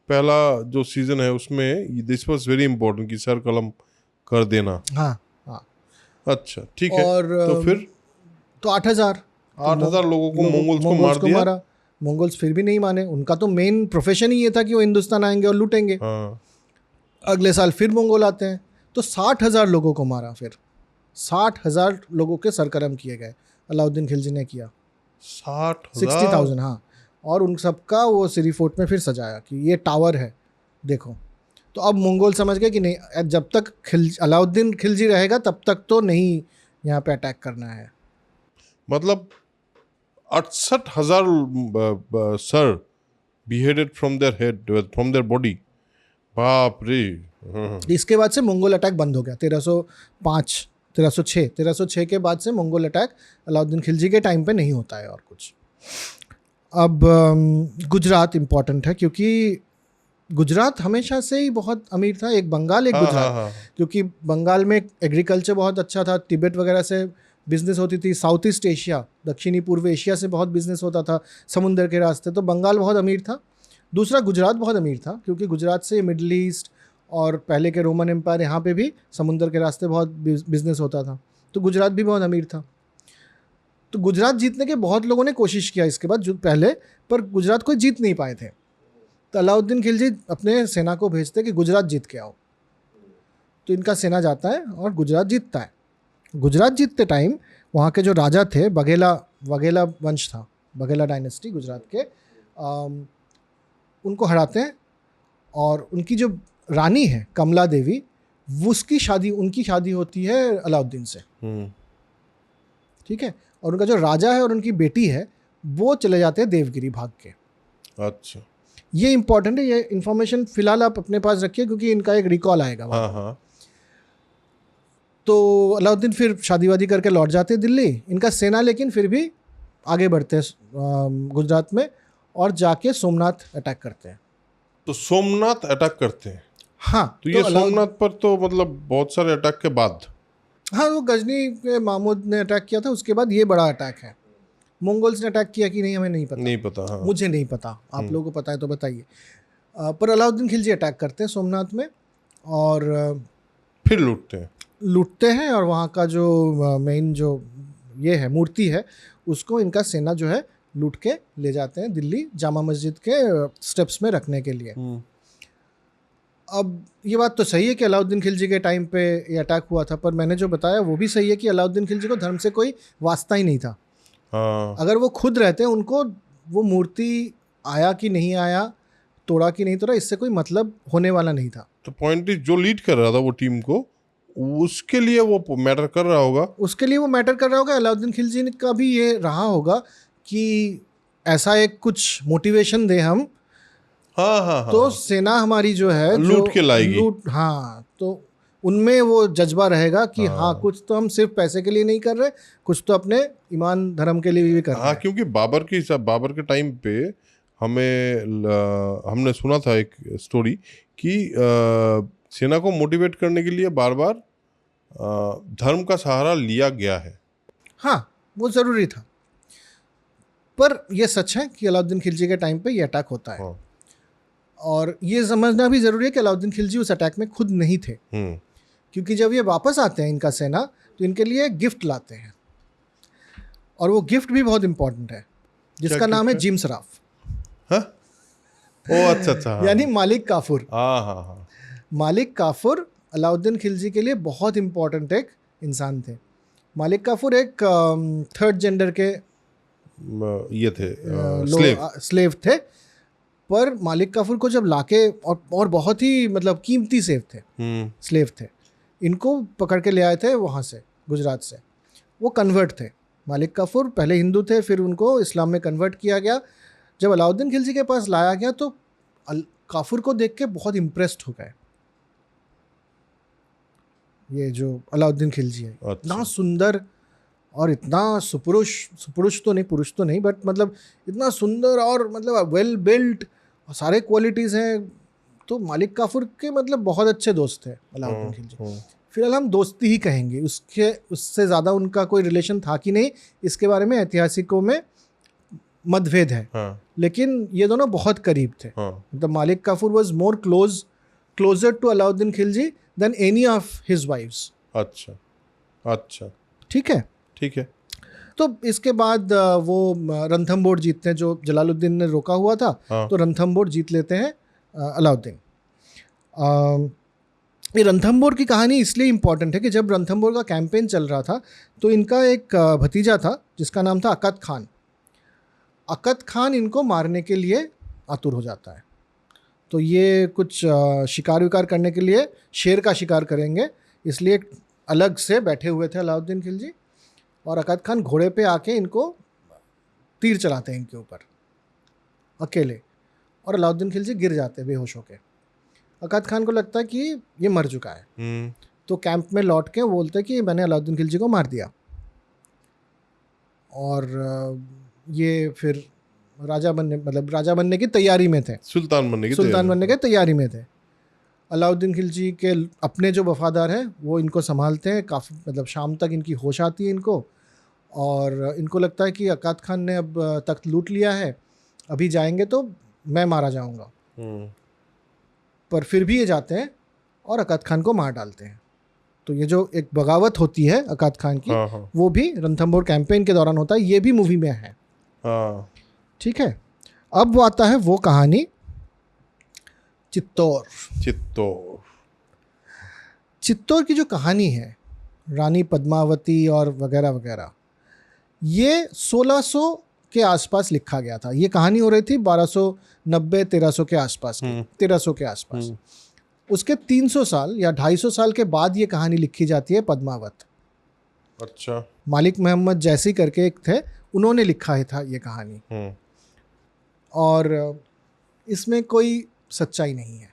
पहला जो सीजन है उसमें दिस वाज वेरी इंपॉर्टेंट कि सर कलम कर देना। हाँ। अच्छा, ठीक है। और तो फिर तो 8,000 लोगों को मंगोल्स को मार दिया। मारा। मंगोल्स फिर भी नहीं माने, उनका तो मेन प्रोफेशन ही ये था कि वो हिंदुस्तान आएंगे और लूटेंगे। अगले साल फिर मंगोल आते हैं, तो 60,000 लोगों को मारा। फिर 60,000 लोगों के सरकलम किए गए, अलाउद्दीन खिलजी ने किया। 60,000, हाँ। और उन सबका वो सीरी फोर्ट में फिर सजाया कि ये टावर है, देखो। तो अब मंगोल समझ गए कि नहीं, जब तक अलाउद्दीन खिलजी रहेगा तब तक तो नहीं यहाँ पे अटैक करना है। मतलब 68,000 sir beheaded from their head, from their body। बाप रे। इसके बाद से मंगोल अटैक बंद हो गया। 1306 के बाद से मंगोल अटैक अलाउद्दीन खिलजी के टाइम पे नहीं होता है और कुछ। अब गुजरात इम्पॉर्टेंट है, क्योंकि गुजरात हमेशा से ही बहुत अमीर था। एक बंगाल, एक गुजरात। क्योंकि बंगाल में एग्रीकल्चर बहुत अच्छा था, तिब्बत वगैरह से बिजनेस होती थी। साउथ ईस्ट एशिया, दक्षिणी पूर्व एशिया से बहुत बिजनेस होता था समुंदर के रास्ते। तो बंगाल बहुत अमीर था। दूसरा, गुजरात बहुत अमीर था, क्योंकि गुजरात से मिडिल ईस्ट और पहले के रोमन एम्पायर, यहाँ पे भी समुंदर के रास्ते बहुत बिजनेस होता था। तो गुजरात भी बहुत अमीर था। तो गुजरात जीतने के बहुत लोगों ने कोशिश किया इसके बाद, जो पहले, पर गुजरात कोई जीत नहीं पाए थे। तो अलाउद्दीन खिलजी अपने सेना को भेजते कि गुजरात जीत के आओ। तो इनका सेना जाता है और गुजरात जीतता है। गुजरात जीतते टाइम वहाँ के जो राजा थे, वघेला वंश था, वघेला डायनेस्टी गुजरात के, उनको हराते हैं। और उनकी जो रानी है कमला देवी, उनकी शादी होती है अलाउद्दीन से। ठीक है। और उनका जो राजा है और उनकी बेटी है, वो चले जाते हैं देवगिरी भाग के। अच्छा, ये इंपॉर्टेंट है, ये इन्फॉर्मेशन फिलहाल आप अपने पास रखिए, क्योंकि इनका एक रिकॉल आएगा। हाँ। तो अलाउद्दीन फिर शादी वादी करके लौट जाते हैं दिल्ली। इनका सेना लेकिन फिर भी आगे बढ़ते हैं गुजरात में, और जाके सोमनाथ अटैक करते हैं। तो सोमनाथ अटैक करते हैं। हाँ। तो ये सोमनाथ पर तो मतलब बहुत सारे अटैक के बाद, हाँ, वो गजनी के महमूद ने अटैक किया था, उसके बाद ये बड़ा अटैक है। मंगोल्स ने अटैक किया कि नहीं हमें नहीं पता। हाँ। मुझे नहीं पता, आप लोगों को पता है तो बताइए। पर अलाउद्दीन खिलजी अटैक करते हैं सोमनाथ में, और फिर लूटते हैं। और वहाँ का जो मेन जो ये है मूर्ति है, उसको इनका सेना जो है लूट के ले जाते हैं दिल्ली जामा मस्जिद के स्टेप्स में रखने के लिए। अब ये बात तो सही है कि अलाउद्दीन खिलजी के टाइम पे ये अटैक हुआ था, पर मैंने जो बताया वो भी सही है कि अलाउद्दीन खिलजी को धर्म से कोई वास्ता ही नहीं था। अगर वो खुद रहते, उनको वो मूर्ति आया कि नहीं आया, तोड़ा कि नहीं तोड़ा, इससे कोई मतलब होने वाला नहीं था। तो पॉइंट जो लीड कर रहा था वो टीम को, उसके लिए वो मैटर कर रहा होगा। अलाउद्दीन खिलजी का भी ये रहा होगा कि ऐसा एक कुछ मोटिवेशन दे हम। हाँ। तो सेना हमारी जो है लूट के लाएगी। हाँ, तो उनमें वो जज्बा रहेगा कि हाँ कुछ तो हम सिर्फ पैसे के लिए नहीं कर रहे, कुछ तो अपने ईमान धर्म के लिए भी कर रहे हाँ, हैं। क्योंकि बाबर के टाइम पे हमने सुना था एक स्टोरी कि सेना को मोटिवेट करने के लिए बार बार धर्म का सहारा लिया गया है। हाँ, वो ज़रूरी था, पर यह सच है कि अलाउद्दीन खिलजी के टाइम पे ये अटैक होता है। हाँ। और ये समझना भी ज़रूरी है कि अलाउद्दीन खिलजी उस अटैक में खुद नहीं थे, क्योंकि जब ये वापस आते हैं इनका सेना तो इनके लिए गिफ्ट लाते हैं, और वो गिफ्ट भी बहुत इंपॉर्टेंट है जिसका नाम है जिम सराफ। हाँ? ओ अच्छा। यानी मालिक काफूर। हाँ। मालिक काफूर अलाउद्दीन खिलजी के लिए बहुत इंपॉर्टेंट एक इंसान थे। मालिक काफूर एक थर्ड जेंडर के ये थे स्लेव थे, पर मालिक काफूर को जब लाके और बहुत ही मतलब कीमती स्लेव थे, इनको पकड़ के ले आए थे वहाँ से, गुजरात से। वो कन्वर्ट थे। मालिक काफूर पहले हिंदू थे, फिर उनको इस्लाम में कन्वर्ट किया गया। जब अलाउद्दीन खिलजी के पास लाया गया तो काफूर को देख के बहुत इम्प्रेस्ड हो गए। ये जो अलाउद्दीन खिलजी है, इतना सुंदर और इतना पुरुष तो नहीं, बट मतलब इतना सुंदर और मतलब वेल बिल्ट, सारे क्वालिटीज़ हैं। तो मालिक काफूर के मतलब बहुत अच्छे दोस्त थे अलाउद्दीन खिलजी। फिलहाल हम दोस्ती ही कहेंगे, उससे ज़्यादा उनका कोई रिलेशन था कि नहीं, इसके बारे में ऐतिहासिकों में मतभेद है। लेकिन ये दोनों बहुत करीब थे। मतलब Malik Kafur was more closer to Alauddin Khilji than any of his wives. अच्छा। ठीक है। तो इसके बाद वो रणथंभौर जीतते हैं, जो जलालुद्दीन ने रोका हुआ था। तो रणथंभौर जीत लेते हैं अलाउद्दीन। ये रणथंभौर की कहानी इसलिए इम्पॉर्टेंट है कि जब रणथंभौर का कैंपेन चल रहा था तो इनका एक भतीजा था जिसका नाम था अकद खान। अकद खान इनको मारने के लिए आतुर हो जाता है। तो ये कुछ शिकार विकार करने के लिए शेर का शिकार करेंगे, इसलिए अलग से बैठे हुए थे अलाउद्दीन खिलजी। और अकद खान घोड़े पे आके इनको तीर चलाते हैं इनके ऊपर अकेले, और अलाउद्दीन खिलजी गिर जाते हैं बेहोश होके। अकद खान को लगता है कि ये मर चुका है। तो कैंप में लौट के बोलते हैं कि मैंने अलाउद्दीन खिलजी को मार दिया। और ये फिर राजा बनने की तैयारी में थे, सुल्तान बनने की तैयारी में थे। अलाउद्दीन खिलजी के अपने जो वफादार हैं वो इनको संभालते हैं। काफ़ी मतलब शाम तक इनकी होश आती है इनको, और इनको लगता है कि अकद खान ने अब तख्त लूट लिया है, अभी जाएंगे तो मैं मारा जाऊंगा। पर फिर भी ये जाते हैं और अकद खान को मार डालते हैं। तो ये जो एक बगावत होती है अकद खान की, वो भी रणथंभौर कैंपेन के दौरान होता है। ये भी मूवी में है। ठीक है। अब वो आता है वो कहानी चित्तौर की जो कहानी है, रानी पद्मावती और वगैरह वगैरह, ये 1600 के आसपास लिखा गया था। ये कहानी हो रही थी 1290-1300 के आसपास, 1300 के आसपास। उसके 300 साल या 250 साल के बाद ये कहानी लिखी जाती है पद्मावत। अच्छा। मालिक मोहम्मद जैसी करके एक थे, उन्होंने लिखा है था ये कहानी। और इसमें कोई सच्चाई नहीं है।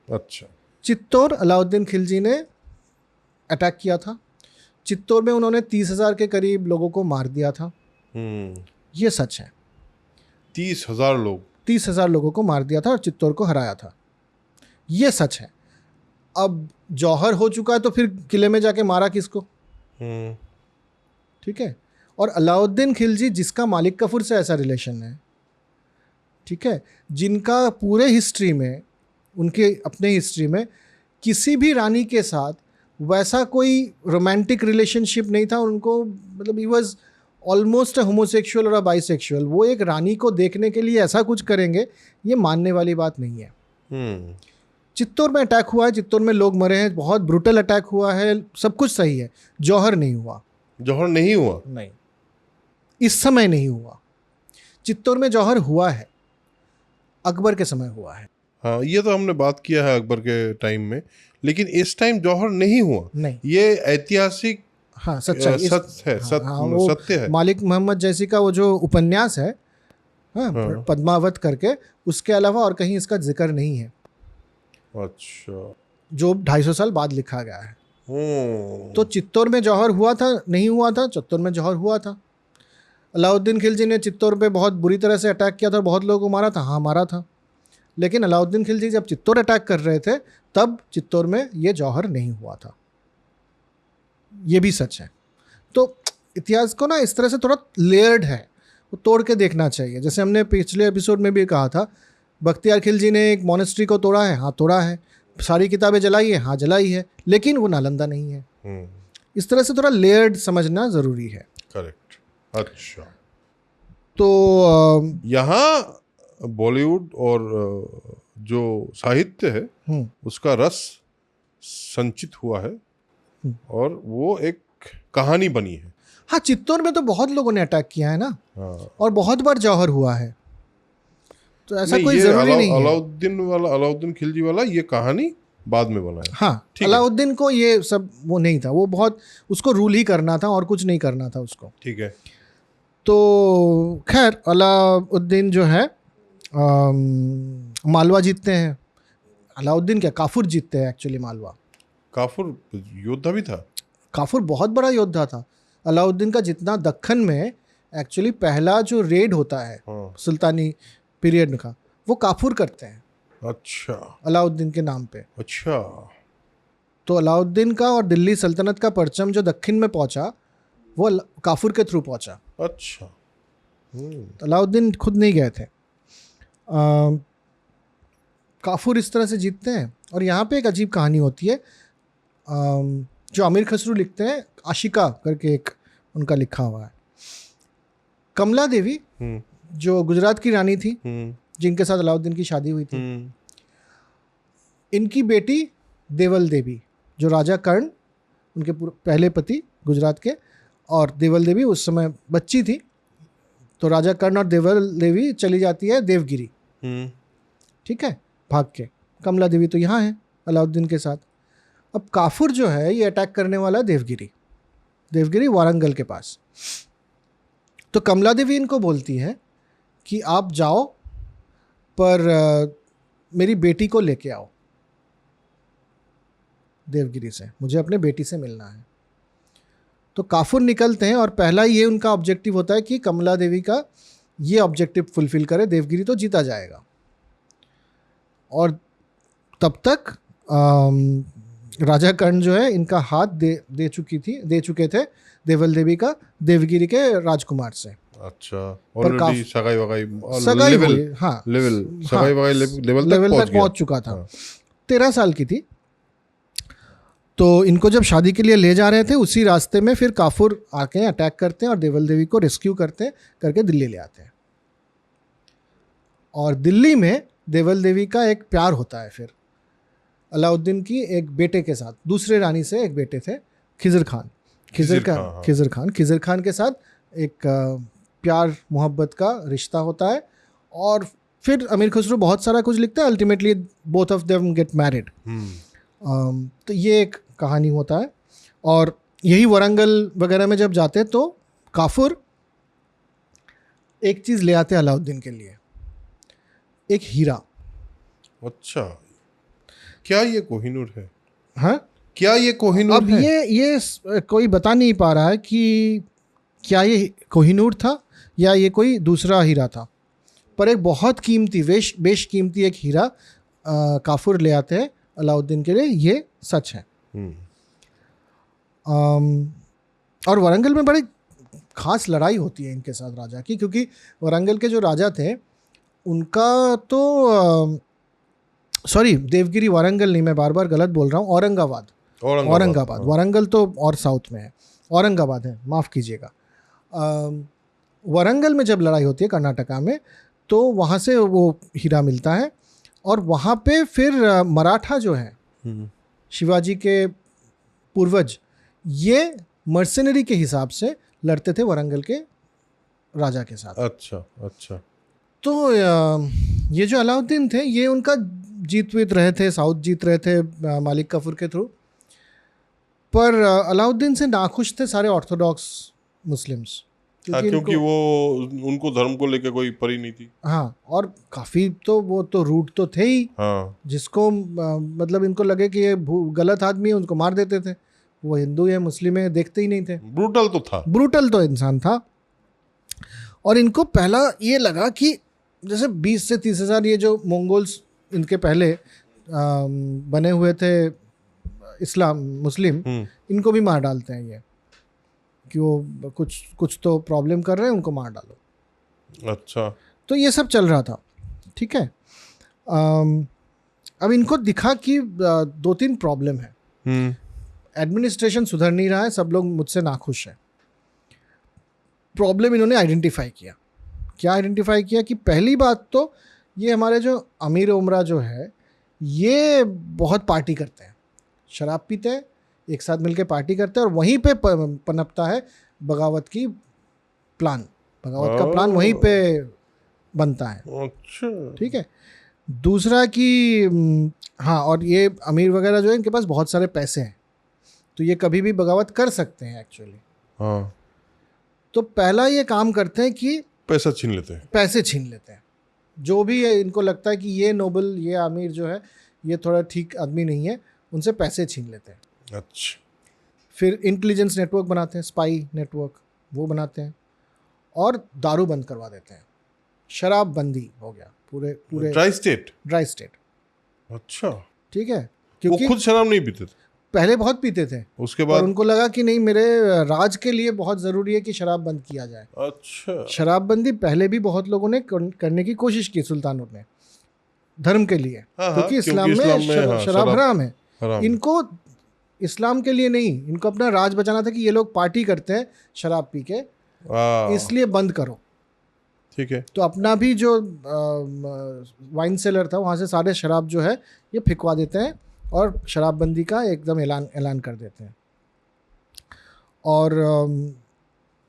अच्छा। चित्तौर अलाउद्दीन खिलजी ने अटैक किया था। चित्तौर में उन्होंने 30,000 के करीब लोगों को मार दिया था। ये सच है। 30,000 लोगों को मार दिया था और चित्तौर को हराया था। ये सच है। अब जौहर हो चुका है तो फिर किले में जाके मारा किसको? ठीक है। और अलाउद्दीन खिलजी, जिसका मालिक काफूर से ऐसा रिलेशन है, ठीक है, जिनका पूरे हिस्ट्री में, उनके अपने हिस्ट्री में किसी भी रानी के साथ वैसा कोई रोमांटिक रिलेशनशिप नहीं था उनको। मतलब he was almost a homosexual और अ बाइसेक्सुअल। वो एक रानी को देखने के लिए ऐसा कुछ करेंगे, ये मानने वाली बात नहीं है। चित्तौर में अटैक हुआ है, चित्तौर में लोग मरे हैं, बहुत ब्रूटल अटैक हुआ है, सब कुछ सही है। जौहर नहीं हुआ। नहीं, इस समय नहीं हुआ। चित्तौर में जौहर हुआ है, अकबर के समय हुआ है। हाँ, ये तो हमने बात किया है अकबर के टाइम में, लेकिन इस टाइम जौहर नहीं हुआ। नहीं, ये ऐतिहासिक सत्य है। मालिक मोहम्मद जैसी का वो जो उपन्यास है, पद्मावत करके, उसके अलावा और कहीं इसका जिक्र नहीं है। अच्छा। जो 250 साल बाद लिखा गया है। हम्म। तो चित्तौड़ में जौहर हुआ था, नहीं हुआ था? चित्तौड़ में जौहर हुआ था। अलाउद्दीन खिलजी ने चित्तौड़ पे बहुत बुरी तरह से अटैक किया था, बहुत लोगों को मारा था। हाँ, मारा था। लेकिन अलाउद्दीन खिलजी जब चित्तौड़ अटैक कर रहे थे तब चित्तौड़ में ये जौहर नहीं हुआ था। ये भी सच है। तो इतिहास को ना इस तरह से थोड़ा लेयर्ड है, वो तोड़ के देखना चाहिए। जैसे हमने पिछले एपिसोड में भी कहा था, बख्तियार खिलजी ने एक मोनेस्ट्री को तोड़ा है, हाँ तोड़ा है। सारी किताबें जलाई है, हाँ जलाई है, लेकिन वो नालंदा नहीं है। इस तरह से थोड़ा लेयर्ड समझना ज़रूरी है। करेक्ट। अच्छा, तो यहाँ बॉलीवुड और जो साहित्य है उसका रस संचित हुआ है और वो एक कहानी बनी है। हाँ, चित्तौड़ में तो बहुत लोगों ने अटैक किया है ना। हाँ। और बहुत बार जौहर हुआ है, तो ऐसा नहीं, कोई ये जरूरी नहीं है। अलाउद्दीन खिलजी वाला ये कहानी बाद में बना है। हाँ, ठीक अलाउद्दीन को ये सब वो नहीं था, वो बहुत उसको रूल ही करना था और कुछ नहीं करना था उसको। ठीक है। तो खैर अलाउद्दीन जो है मालवा जीतते हैं। अलाउद्दीन क्या, काफूर जीतते हैं एक्चुअली मालवा। काफूर योद्धा भी था। काफूर बहुत बड़ा योद्धा था। अलाउद्दीन का जितना दक्खन में एक्चुअली पहला जो रेड होता है सुल्तानी पीरियड का, वो काफूर करते हैं। अच्छा। अलाउद्दीन के नाम पे। अच्छा। तो अलाउद्दीन का और दिल्ली सल्तनत का परचम जो दक्षिण में पहुंचा वो काफूर के थ्रू पहुंचा। अच्छा। अलाउद्दीन खुद नहीं गए थे। काफूर इस तरह से जीतते हैं। और यहाँ पे एक अजीब कहानी होती है जो अमीर खसरू लिखते हैं, आशिका करके एक उनका लिखा हुआ है। कमला देवी जो गुजरात की रानी थी, जिनके साथ अलाउद्दीन की शादी हुई थी, इनकी बेटी देवल देवी, जो राजा कर्ण उनके पहले पति गुजरात के, और देवल देवी उस समय बच्ची थी। तो राजा कर्ण और देवल देवी चली जाती है देवगिरी, ठीक है, भाग के। कमला देवी तो यहाँ है अलाउद्दीन के साथ। अब काफूर जो है ये अटैक करने वाला है देवगिरी वारंगल के पास। तो कमला देवी इनको बोलती है कि आप जाओ पर मेरी बेटी को लेके आओ देवगिरी से, मुझे अपने बेटी से मिलना है। तो काफूर निकलते हैं और पहला ये उनका ऑब्जेक्टिव होता है कि कमला देवी का ये ऑब्जेक्टिव फुलफिल करे, देवगिरी तो जीता जाएगा। और तब तक राजा कर्ण जो है इनका हाथ दे चुके थे देवल देवी का देवगिरी के राजकुमार से। अच्छा, ऑलरेडी सगाई लेवल तक पहुंच चुका था। 13 साल की थी। तो इनको जब शादी के लिए ले जा रहे थे, उसी रास्ते में फिर काफूर आके अटैक करते हैं और देवल देवी को रेस्क्यू करके दिल्ली ले आते हैं। और दिल्ली में देवल देवी का एक प्यार होता है फिर अलाउद्दीन की एक बेटे के साथ। दूसरे रानी से एक बेटे थे, खिजर खान के साथ एक प्यार मोहब्बत का रिश्ता होता है। और फिर अमीर खुसरो बहुत सारा कुछ लिखता है, ultimately both of them get married. तो ये एक कहानी होता है। और यही वारंगल वगैरह में जब जाते हैं तो काफूर एक चीज़ ले आते हैं अलाउद्दीन के लिए, एक हीरा। अच्छा, क्या ये कोहिनूर है? हाँ, क्या ये कोहिनूर अब है? ये कोई बता नहीं पा रहा है कि क्या ये कोहिनूर था या ये कोई दूसरा हीरा था, पर एक बहुत कीमती बेशकीमती एक हीरा काफूर ले आते हैं अलाउद्दीन के लिए, ये सच है। और वारंगल में बड़ी खास लड़ाई होती है इनके साथ राजा की, क्योंकि वारंगल के जो राजा थे उनका तो देवगिरी वारंगल नहीं, मैं बार बार गलत बोल रहा हूँ, औरंगाबाद। वारंगल तो और साउथ में है, औरंगाबाद है, माफ़ कीजिएगा। वारंगल में जब लड़ाई होती है कर्नाटका में, तो वहाँ से वो हीरा मिलता है। और वहाँ पे फिर मराठा जो है, शिवाजी के पूर्वज, ये मर्सेनरी के हिसाब से लड़ते थे वारंगल के राजा के साथ। अच्छा। तो ये जो अलाउद्दीन थे, ये उनका जीत रहे थे, साउथ जीत रहे थे मालिक काफूर के थ्रू। पर अलाउद्दीन से नाखुश थे सारे ऑर्थोडॉक्स मुस्लिम्स, क्योंकि वो उनको धर्म को लेके कोई परी नहीं थी। हाँ, और काफी तो वो तो रूट तो थे ही। हाँ, जिसको मतलब इनको लगे कि ये गलत आदमी है उनको मार देते थे। वो हिंदू है मुस्लिम है देखते ही नहीं थे। ब्रूटल तो था, ब्रूटल तो इंसान था। और इनको पहला ये लगा कि जैसे 20 से 30 हज़ार ये जो मंगोल्स इनके पहले बने हुए थे इस्लाम मुस्लिम, इनको भी मार डालते हैं ये, कि वो कुछ तो प्रॉब्लम कर रहे हैं, उनको मार डालो। अच्छा, तो ये सब चल रहा था, ठीक है। अब इनको दिखा कि 2-3 प्रॉब्लम है। एडमिनिस्ट्रेशन सुधर नहीं रहा है, सब लोग मुझसे नाखुश हैं। प्रॉब्लम इन्होंने आइडेंटिफाई किया। क्या आइडेंटिफाई किया कि पहली बात तो ये हमारे जो अमीर उमरा जो है ये बहुत पार्टी करते हैं, शराब पीते हैं, एक साथ मिलके पार्टी करते हैं, और वहीं पे पनपता है बगावत की प्लान। बगावत का प्लान वहीं पे बनता है। अच्छा, ठीक है। दूसरा कि हाँ, और ये अमीर वगैरह जो है इनके पास बहुत सारे पैसे हैं, तो ये कभी भी बगावत कर सकते हैं एक्चुअली। हाँ, तो पहला ये काम करते हैं कि पैसा छीन लेते हैं। पैसे छीन लेते हैं। जो भी है इनको लगता है कि ये नोबल, ये आमिर जो है ये थोड़ा ठीक आदमी नहीं है, उनसे पैसे छीन लेते हैं। अच्छा, फिर इंटेलिजेंस नेटवर्क बनाते हैं, स्पाई नेटवर्क वो बनाते हैं, और दारू बंद करवा देते हैं। शराब बंदी हो गया पूरे ड्राई स्टेट। अच्छा, ठीक है। वो क्योंकि खुद शराब नहीं पीते थे, पहले बहुत पीते थे, उसके और बाद उनको लगा कि नहीं, मेरे राज के लिए बहुत ज़रूरी है कि शराब बंद किया जाए। अच्छा, शराबबंदी पहले भी बहुत लोगों ने करने की कोशिश की सुल्तानों ने, धर्म के लिए। हाँ, क्योंकि इस्लाम में शराब हराम है। इनको इस्लाम के लिए नहीं, इनको अपना राज बचाना था कि ये लोग पार्टी करते हैं शराब पी के, इसलिए बंद करो। ठीक है। तो अपना भी जो वाइन सेलर था वहाँ से सारे शराब जो है ये फिकवा देते हैं, और शराबबंदी का एकदम ऐलान कर देते हैं। और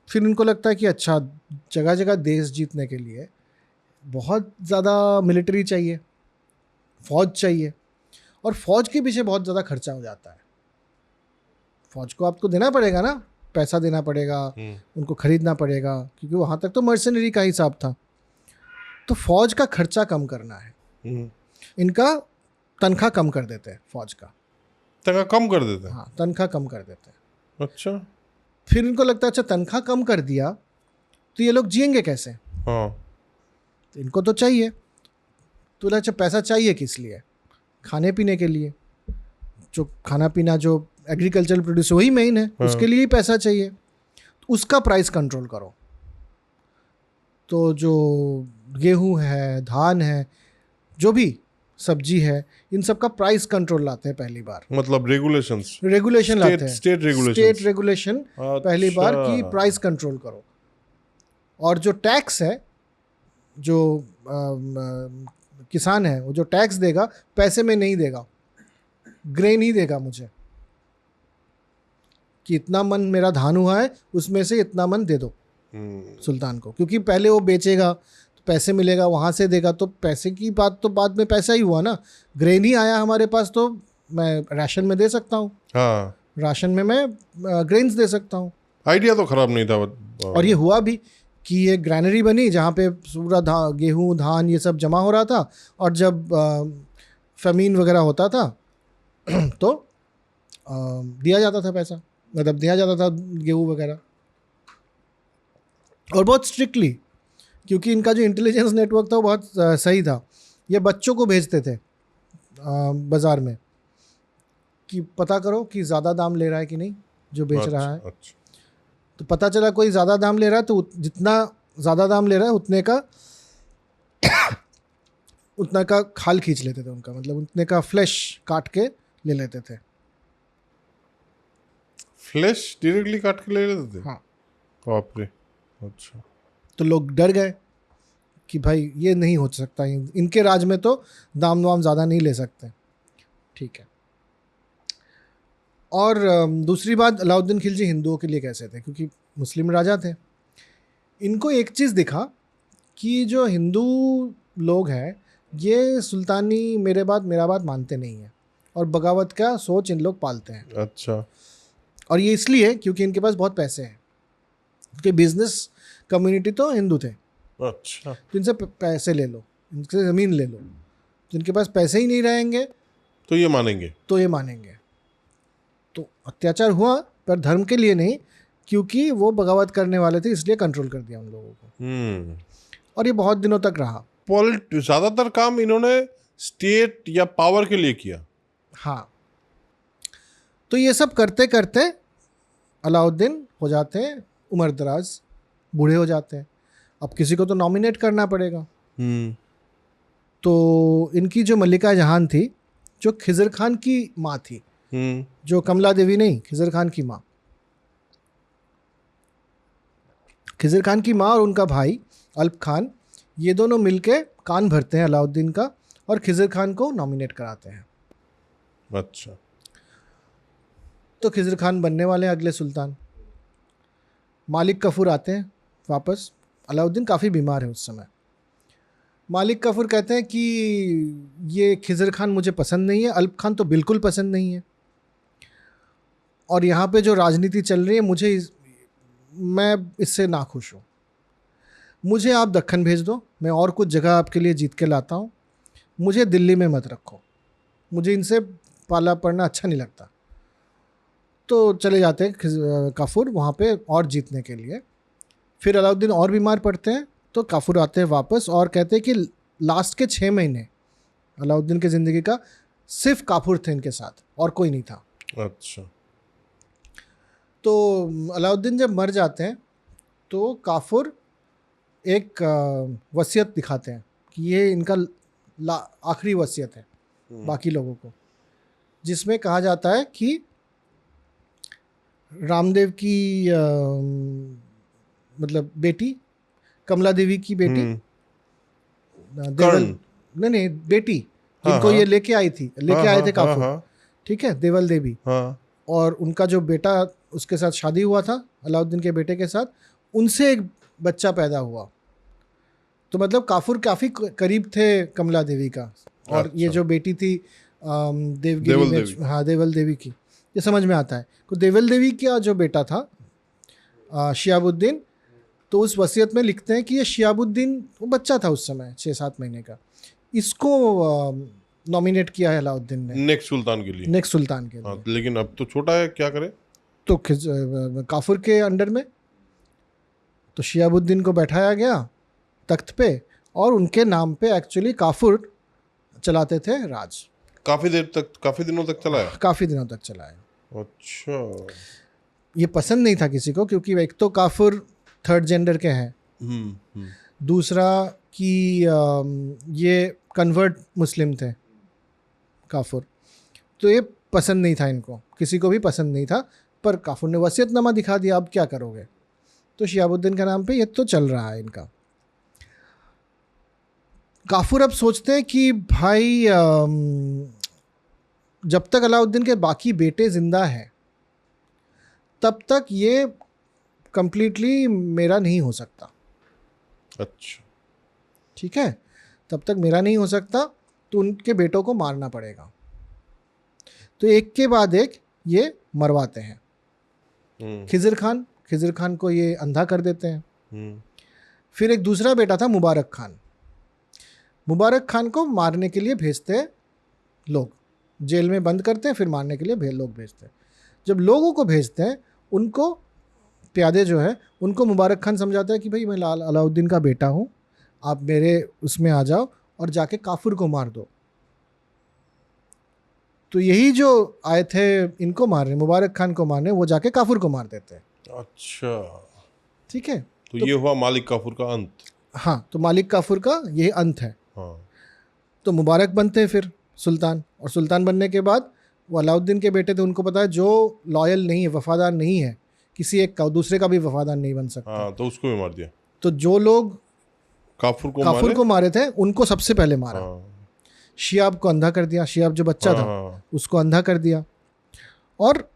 फिर इनको लगता है कि अच्छा, जगह जगह देश जीतने के लिए बहुत ज़्यादा मिलिट्री चाहिए, फ़ौज चाहिए, और फ़ौज के पीछे बहुत ज़्यादा खर्चा हो जाता है। फ़ौज को आपको देना पड़ेगा ना, पैसा देना पड़ेगा, उनको ख़रीदना पड़ेगा, क्योंकि वहाँ तक तो मर्सनरी का हिसाब था। तो फ़ौज का खर्चा कम करना है, इनका तनख्वाह कम कर देते हैं। फ़ौज का तनख्वाह कम कर देते हैं? हाँ, तनख्वाह कम कर देते हैं। अच्छा। फिर इनको लगता है अच्छा, तनख्वाह कम कर दिया तो ये लोग जिएंगे कैसे? हाँ, तो इनको तो चाहिए। तो अच्छा, पैसा चाहिए किस लिए? खाने पीने के लिए। जो खाना पीना जो एग्रीकल्चरल प्रोड्यूस वही मेन है, उसके लिए ही पैसा चाहिए। तो उसका प्राइस कंट्रोल करो। तो जो गेहूं है, धान है, जो भी सब्जी है, इन सब का प्राइस कंट्रोल लाते हैं पहली बार। मतलब रेगुलेशन लाते हैं, स्टेट रेगुलेशन पहली बार कि प्राइस कंट्रोल करो। और जो टैक्स है, जो किसान है वो जो टैक्स देगा, पैसे में नहीं देगा, ग्रेन ही देगा मुझे, कि इतना मन मेरा धान हुआ है उसमें से इतना मन दे दो सुल्तान को। क्योंकि पहले वो बेचेगा तो पैसे मिलेगा, वहाँ से देगा, तो पैसे की बात तो बाद में पैसा ही हुआ ना। ग्रेन ही आया हमारे पास तो मैं राशन में दे सकता हूँ। हाँ, राशन में मैं ग्रेन्स दे सकता हूँ। आइडिया तो खराब नहीं था। और ये हुआ भी कि ये ग्रैनरी बनी जहाँ पे पूरा गेहूँ धान ये सब जमा हो रहा था, और जब फेमीन वगैरह होता था तो दिया जाता था पैसा, मतलब दिया जाता था गेहूँ वगैरह। और बहुत स्ट्रिक्टली, क्योंकि इनका जो इंटेलिजेंस नेटवर्क था वो बहुत सही था। ये बच्चों को भेजते थे बाज़ार में कि पता करो कि ज़्यादा दाम ले रहा है कि नहीं जो बेच रहा है। अच्छा। तो पता चला कोई ज़्यादा दाम ले रहा है, तो जितना ज़्यादा दाम ले रहा है उतना का खाल खींच लेते थे उनका, मतलब उतने का फ्लैश काट के ले लेते थे। फ्लैश डायरेक्टली काट के ले लेते थे? हाँ। बाप रे। अच्छा। तो लोग डर गए कि भाई ये नहीं हो सकता, इनके राज में तो दाम वाम ज़्यादा नहीं ले सकते। ठीक है। और दूसरी बात, अलाउद्दीन खिलजी हिंदुओं के लिए कैसे थे, क्योंकि मुस्लिम राजा थे। इनको एक चीज़ दिखा कि जो हिंदू लोग हैं ये सुल्तानी मेरा बात मानते नहीं हैं, और बगावत का सोच इन लोग पालते हैं। अच्छा। और ये इसलिए क्योंकि इनके पास बहुत पैसे हैं, क्योंकि बिजनेस कम्युनिटी तो हिंदू थे, अच्छा, तो इनसे पैसे ले लो, इनसे ज़मीन ले लो। जिनके पास पैसे ही नहीं रहेंगे तो ये मानेंगे। तो ये मानेंगे। तो अत्याचार हुआ, पर धर्म के लिए नहीं, क्योंकि वो बगावत करने वाले थे, इसलिए कंट्रोल कर दिया उन लोगों को। और ये बहुत दिनों तक रहा। ज़्यादातर काम इन्होंने स्टेट या पावर के लिए किया। हाँ, तो ये सब करते करते अलाउद्दीन हो जाते हैं उम्र दराज, बूढ़े हो जाते हैं। अब किसी को तो नॉमिनेट करना पड़ेगा। तो इनकी जो मल्लिका जहान थी, जो खिज़र खान की माँ थी, जो कमला देवी नहीं, खिज़र खान की माँ, खिज़र खान की माँ और उनका भाई अल्प खान, ये दोनों मिलके कान भरते हैं अलाउद्दीन का और खिज़र खान को नॉमिनेट कराते हैं। अच्छा, तो खिज़र खान बनने वाले हैं अगले सुल्तान। मालिक कफूर आते हैं वापस। अलाउद्दीन काफ़ी बीमार है उस समय। मालिक कफूर कहते हैं कि ये खिज़र खान मुझे पसंद नहीं है, अल्प खान तो बिल्कुल पसंद नहीं है, और यहाँ पे जो राजनीति चल रही है मैं इससे नाखुश हूँ। मुझे आप दक्खन भेज दो, मैं और कुछ जगह आपके लिए जीत के लाता हूँ, मुझे दिल्ली में मत रखो, मुझे इनसे पाला पड़ना अच्छा नहीं लगता। तो चले जाते हैं काफूर वहाँ पे और जीतने के लिए। फिर अलाउद्दीन और बीमार पड़ते हैं, तो काफूर आते हैं वापस और कहते हैं कि लास्ट के 6 महीने अलाउद्दीन की ज़िंदगी का सिर्फ काफूर थे इनके साथ, और कोई नहीं था। अच्छा, तो अलाउद्दीन जब मर जाते हैं तो काफूर एक वसीयत दिखाते हैं कि ये इनका आखिरी वसीयत है बाकी लोगों को, जिसमें कहा जाता है कि रामदेव की मतलब बेटी, कमला देवी की बेटी, देवल नहीं बेटी, जिनको ये लेके आए थे काफूर, ठीक है, देवल देवी, और उनका जो बेटा उसके साथ शादी हुआ था अलाउद्दीन के बेटे के साथ, उनसे एक बच्चा पैदा हुआ। तो मतलब काफूर काफ़ी करीब थे कमला देवी का। और ये जो बेटी थी देवल देवी की, ये समझ में आता है। तो देवल देवी का जो बेटा था शिहाबुद्दीन, तो उस वसीयत में लिखते हैं कि ये शिहाबुद्दीन, वो बच्चा था उस समय 6-7 महीने का, इसको नॉमिनेट किया है अलाउद्दीन ने नेक्स्ट सुल्तान के लिए। हाँ, लेकिन अब तो छोटा है, क्या करे। तो काफूर के अंडर में तो शिहाबुद्दीन को बैठाया गया तख्त पे, और उनके नाम पे एक्चुअली काफूर चलाते थे राज। काफ़ी दिनों तक चला है। अच्छा, ये पसंद नहीं था किसी को, क्योंकि एक तो काफूर थर्ड जेंडर के हैं, दूसरा कि ये कन्वर्ट मुस्लिम थे काफूर, तो ये पसंद नहीं था इनको, किसी को भी पसंद नहीं था। पर काफूर ने वसीयतनामा दिखा दिया, अब क्या करोगे। तो शिहाबुद्दीन के नाम पे ये तो चल रहा है इनका। काफूर अब सोचते हैं कि भाई जब तक अलाउद्दीन के बाकी बेटे ज़िंदा हैं तब तक ये कंप्लीटली मेरा नहीं हो सकता। अच्छा, ठीक है, तब तक मेरा नहीं हो सकता, तो उनके बेटों को मारना पड़ेगा। तो एक के बाद एक ये मरवाते हैं। खिज़र खान को ये अंधा कर देते हैं। फिर एक दूसरा बेटा था मुबारक खान को मारने के लिए भेजते हैं लोग, जेल में बंद करते हैं, फिर मारने के लिए लोग भेजते हैं। जब लोगों को भेजते हैं, उनको प्यादे जो है उनको मुबारक खान समझाता है कि भाई मैं अलाउद्दीन का बेटा हूँ, आप मेरे उसमें आ जाओ और जाके काफूर को मार दो। तो यही जो आए थे इनको मारने, मुबारक खान को मारने, वो जाके काफूर को मार देते हैं। अच्छा, ठीक है, तो ये हुआ मालिक काफूर का अंत। हाँ, तो मालिक काफूर का ये अंत है। हाँ। तो मुबारक बनते हैं फिर सुल्तान, और सुल्तान बनने के बाद वो अलाउद्दीन के बेटे थे, उनको पता है जो लॉयल नहीं है, वफादार नहीं है, किसी एक का दूसरे का भी वफादार नहीं बन सकता। हाँ, तो उसको भी मार दिया। तो जो लोग काफूर को मारे थे उनको सबसे पहले मारा। शिहाब को अंधा कर दिया, शिहाब जो बच्चा था उसको अंधा कर दिया, और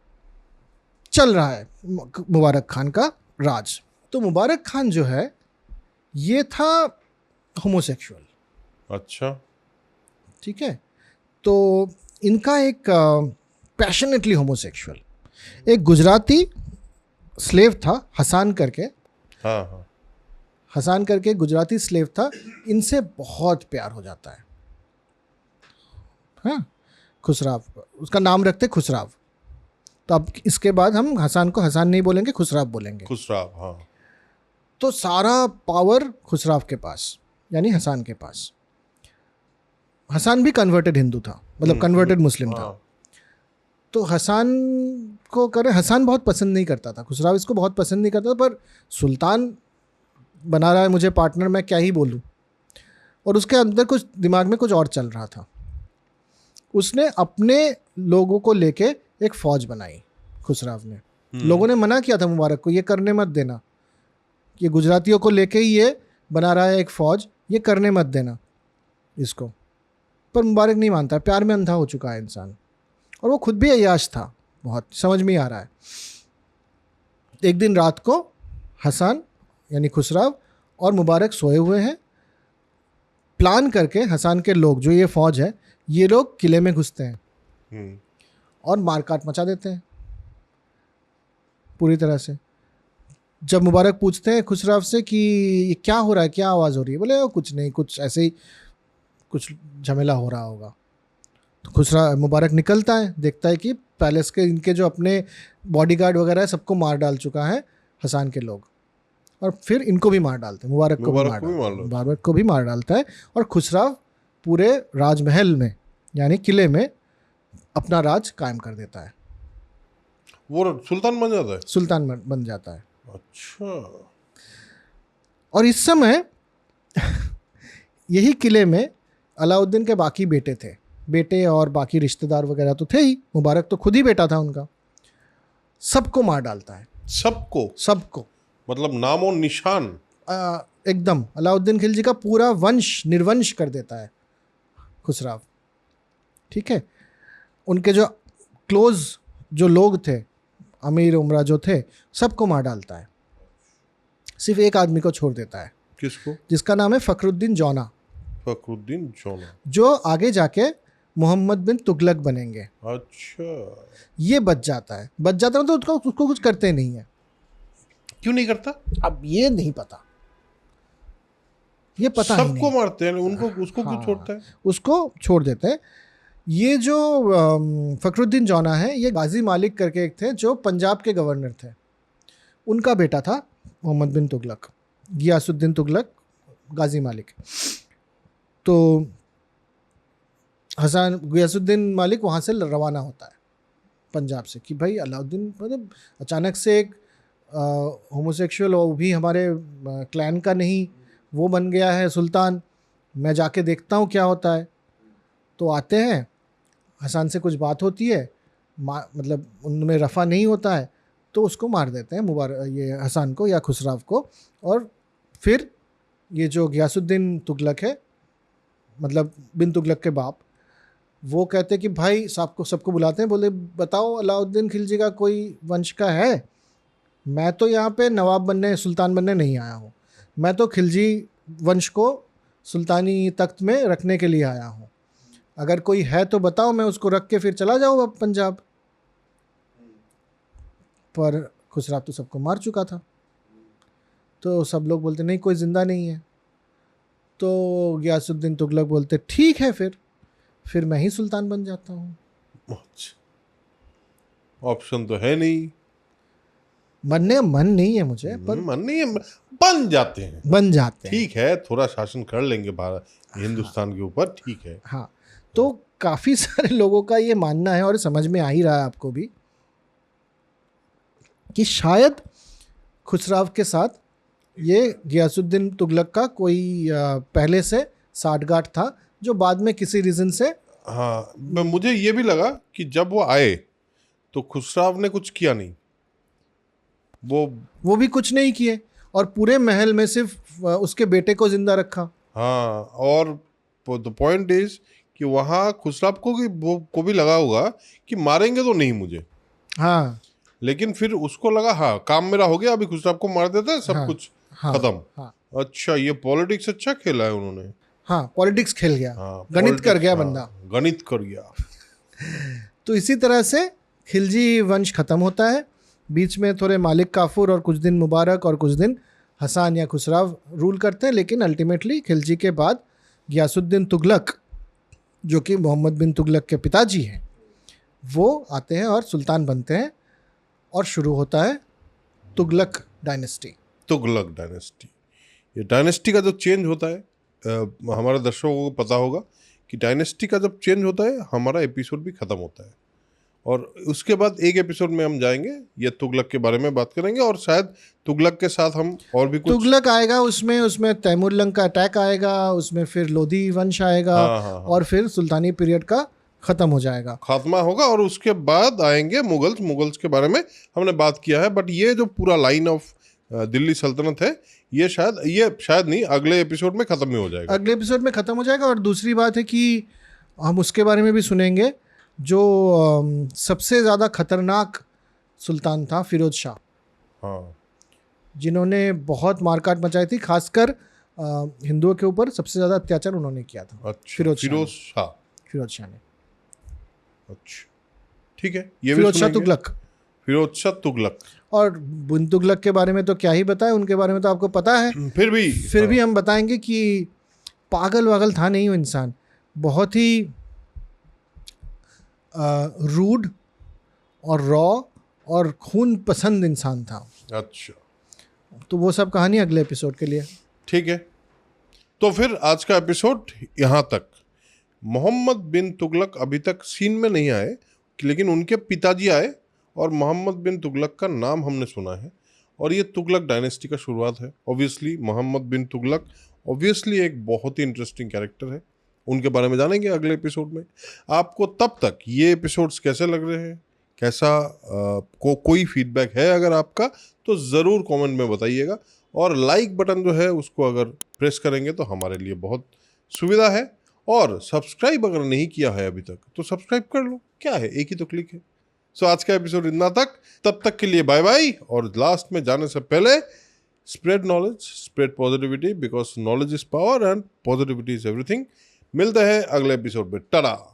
चल रहा है मुबारक खान का राज। तो मुबारक खान जो है ये था होमोसेक्सुअल। अच्छा, ठीक है, तो इनका एक पैशनेटली होमोसेक्सुअल एक गुजराती स्लेव था हसान करके। हाँ, हसान करके गुजराती स्लेव था, इनसे बहुत प्यार हो जाता है। हाँ, खुसराव, उसका नाम रखते खुसराव। तो अब इसके बाद हम हसान को हसान नहीं बोलेंगे, खुसराव बोलेंगे। खुसराव, हाँ। तो सारा पावर खुसराव के पास, यानी हसान के पास। हसान भी कन्वर्टेड हिंदू था, मतलब कन्वर्टेड मुस्लिम था। तो हसान को करे, हसान बहुत पसंद नहीं करता था, खुसराव इसको बहुत पसंद नहीं करता था, पर सुल्तान बना रहा है मुझे पार्टनर, मैं क्या ही बोलूँ। और उसके अंदर कुछ दिमाग में कुछ और चल रहा था। उसने अपने लोगों को लेके एक फ़ौज बनाई खुसराव ने। लोगों ने मना किया था मुबारक को, ये करने मत देना, ये गुजरातियों को लेके ही ये बना रहा है एक फ़ौज, ये करने मत देना इसको। पर मुबारक नहीं मानता, प्यार में अंधा हो चुका है इंसान, और वो खुद भी अय्याश था बहुत, समझ में ही आ रहा है। एक दिन रात को हसान यानी खुसराव और मुबारक सोए हुए हैं। प्लान करके हसान के लोग, जो ये फ़ौज है, ये लोग किले में घुसते हैं और मारकाट मचा देते हैं पूरी तरह से। जब मुबारक पूछते हैं खुसराव से कि ये क्या हो रहा है, क्या आवाज़ हो रही है, बोले कुछ नहीं, कुछ ऐसे ही कुछ झमेला हो रहा होगा। तो खुसराव, मुबारक निकलता है, देखता है कि पैलेस के इनके जो अपने बॉडीगार्ड वगैरह है सबको मार डाल चुका है हसान के लोग, और फिर इनको भी मार डालते हैं, मुबारक को भी मार डालता है। और खुसराव पूरे राजमहल में यानी किले में अपना राज कायम कर देता है। वो सुल्तान बन जाता है, सुल्तान बन जाता है। अच्छा। और इस समय यही किले में अलाउद्दीन के बाकी बेटे और बाकी रिश्तेदार वगैरह तो थे ही, मुबारक तो खुद ही बेटा था उनका, सबको मार डालता है। सबको मतलब नामो निशान एकदम अलाउद्दीन खिलजी का पूरा वंश निर्वंश कर देता है खुसराव। ठीक है, उनके जो क्लोज जो लोग थे, अमीर उमरा जो थे, सबको मार डालता है। सिर्फ एक आदमी को छोड़ देता है। किसको? जिसका नाम है फखरुद्दीन जौना, जो आगे जाके मोहम्मद बिन तुगलक बनेंगे। अच्छा। ये बच जाता है तो उसको कुछ करते नहीं है। क्यों नहीं करता? अब ये नहीं पता, ये पता ही नहीं। सबको मारते हैं उनको, उसको क्यों छोड़ता है? उसको छोड़ देते हैं। ये जो फखरुद्दीन जौना है, ये गाजी मालिक करके एक थे जो पंजाब के गवर्नर थे, उनका बेटा था मोहम्मद बिन तुगलक, गियासुद्दीन तुगलक, गाजी मालिक। तो गियासुद्दीन मालिक वहाँ से रवाना होता है पंजाब से कि भाई अलाउद्दीन, मतलब अचानक से एक होमोसेक्सुअल, वो भी हमारे क्लैन का नहीं, वो बन गया है सुल्तान, मैं जाके देखता हूँ क्या होता है। तो आते हैं, हसान से कुछ बात होती है, मतलब उनमें रफ़ा नहीं होता है, तो उसको मार देते हैं ये हसान को या खुसराव को। और फिर ये जो गियासुद्दीन तुगलक है, मतलब बिन तुगलक के बाप, वो कहते हैं कि भाई सबको बुलाते हैं, बोले बताओ अलाउद्दीन खिलजी का कोई वंश का है? मैं तो यहाँ पे नवाब बनने, सुल्तान बनने नहीं आया हूँ, मैं तो खिलजी वंश को सुल्तानी तख्त में रखने के लिए आया हूँ, अगर कोई है तो बताओ, मैं उसको रख के फिर चला जाऊँ अब पंजाब। पर खुसराव तो सबको मार चुका था, तो सब लोग बोलते नहीं, कोई ज़िंदा नहीं है। तो गियासुद्दीन तुगलक बोलते ठीक है, फिर मैं ही सुल्तान बन जाता हूँ। ऑप्शन तो है नहीं, मन नहीं है मुझे, पर मन नहीं है, बन जाते हैं। ठीक है, थोड़ा शासन कर लेंगे भारत हिंदुस्तान के ऊपर, ठीक है। हाँ, तो काफ़ी सारे लोगों का ये मानना है, और समझ में आ ही रहा है आपको भी, कि शायद खुसराव के साथ ये गियासुद्दीन तुगलक का कोई पहले से साठगांठ था, जो बाद में किसी रीज़न से। हाँ, मुझे ये भी लगा कि जब वो आए तो खुसराव ने कुछ किया नहीं, वो भी कुछ नहीं किए, और पूरे महल में सिर्फ उसके बेटे को जिंदा रखा। हाँ, और द पॉइंट इज कि वहाँ खुसराव को भी लगा होगा कि मारेंगे तो नहीं मुझे। हाँ, लेकिन फिर उसको लगा हाँ काम मेरा हो गया, अभी खुसराव को मार देता है, सब कुछ खत्म। हाँ, अच्छा, ये पॉलिटिक्स अच्छा खेला है उन्होंने। हाँ, पॉलिटिक्स खेल गया। हाँ, गणित कर गया बंदा, गणित कर गया। तो इसी तरह से खिलजी वंश खत्म होता है। बीच में थोड़े मालिक काफूर और कुछ दिन मुबारक और कुछ दिन हसन या खुसराव रूल करते हैं, लेकिन अल्टीमेटली खिलजी के बाद गियासुद्दीन तुगलक, जो कि मोहम्मद बिन तुगलक के पिताजी हैं, वो आते हैं और सुल्तान बनते हैं और शुरू होता है तुगलक डायनेस्टी। तुगलक डायनेस्टी, ये डायनेस्टी का जो चेंज होता है, हमारे दर्शकों को पता होगा कि डायनेस्टी का जब चेंज होता है हमारा एपिसोड भी ख़त्म होता है, और उसके बाद एक एपिसोड में हम जाएंगे ये तुगलक के बारे में बात करेंगे, और शायद तुगलक के साथ हम और भी कुछ तुगलक आएगा, उसमें तैमूरलंग का अटैक आएगा, उसमें फिर लोधी वंश आएगा, हाँ। और फिर सुल्तानी पीरियड का ख़त्म हो जाएगा, खात्मा होगा, और उसके बाद आएंगे मुगल्स के बारे में हमने बात किया है। बट ये जो पूरा लाइन ऑफ दिल्ली सल्तनत है ये शायद नहीं, अगले एपिसोड में ख़त्म ही हो जाएगा, अगले एपिसोड में ख़त्म हो जाएगा। और दूसरी बात है कि हम उसके बारे में भी सुनेंगे जो सबसे ज़्यादा खतरनाक सुल्तान था, फिरोज शाह, हाँ, जिन्होंने बहुत मारकाट मचाई थी, खासकर हिंदुओं के ऊपर सबसे ज़्यादा अत्याचार उन्होंने किया था। अच्छा, फिरोज शाह ने। अच्छा, ठीक है, ये भी फिरोज शाह सुनेंगे। तुगलक। फिरोज शाह तुगलक, और बिन तुगलक के बारे में तो क्या ही बताएं, उनके बारे में तो आपको पता है। फिर भी हम बताएंगे कि पागल वागल था नहीं वो इंसान, बहुत ही रूड और रॉ और खून पसंद इंसान था। अच्छा, तो वो सब कहानी अगले एपिसोड के लिए। ठीक है, तो फिर आज का एपिसोड यहाँ तक। मोहम्मद बिन तुगलक अभी तक सीन में नहीं आए, लेकिन उनके पिताजी आए, और मोहम्मद बिन तुगलक का नाम हमने सुना है, और ये तुगलक डायनेस्टी का शुरुआत है। ऑब्वियसली मोहम्मद बिन तुगलक ऑब्वियसली एक बहुत ही इंटरेस्टिंग कैरेक्टर है, उनके बारे में जानेंगे अगले एपिसोड में। आपको तब तक ये एपिसोड्स कैसे लग रहे हैं, कैसा कोई फीडबैक है अगर आपका, तो ज़रूर कमेंट में बताइएगा, और लाइक बटन जो है उसको अगर प्रेस करेंगे तो हमारे लिए बहुत सुविधा है। और सब्सक्राइब अगर नहीं किया है अभी तक तो सब्सक्राइब कर लो, क्या है, एक ही तो क्लिक है। सो आज का एपिसोड इतना तक, तब तक के लिए बाय बाय। और लास्ट में जाने से पहले spread knowledge, spread positivity, because knowledge is power and positivity is everything. मिलते हैं अगले एपिसोड में, टाटा।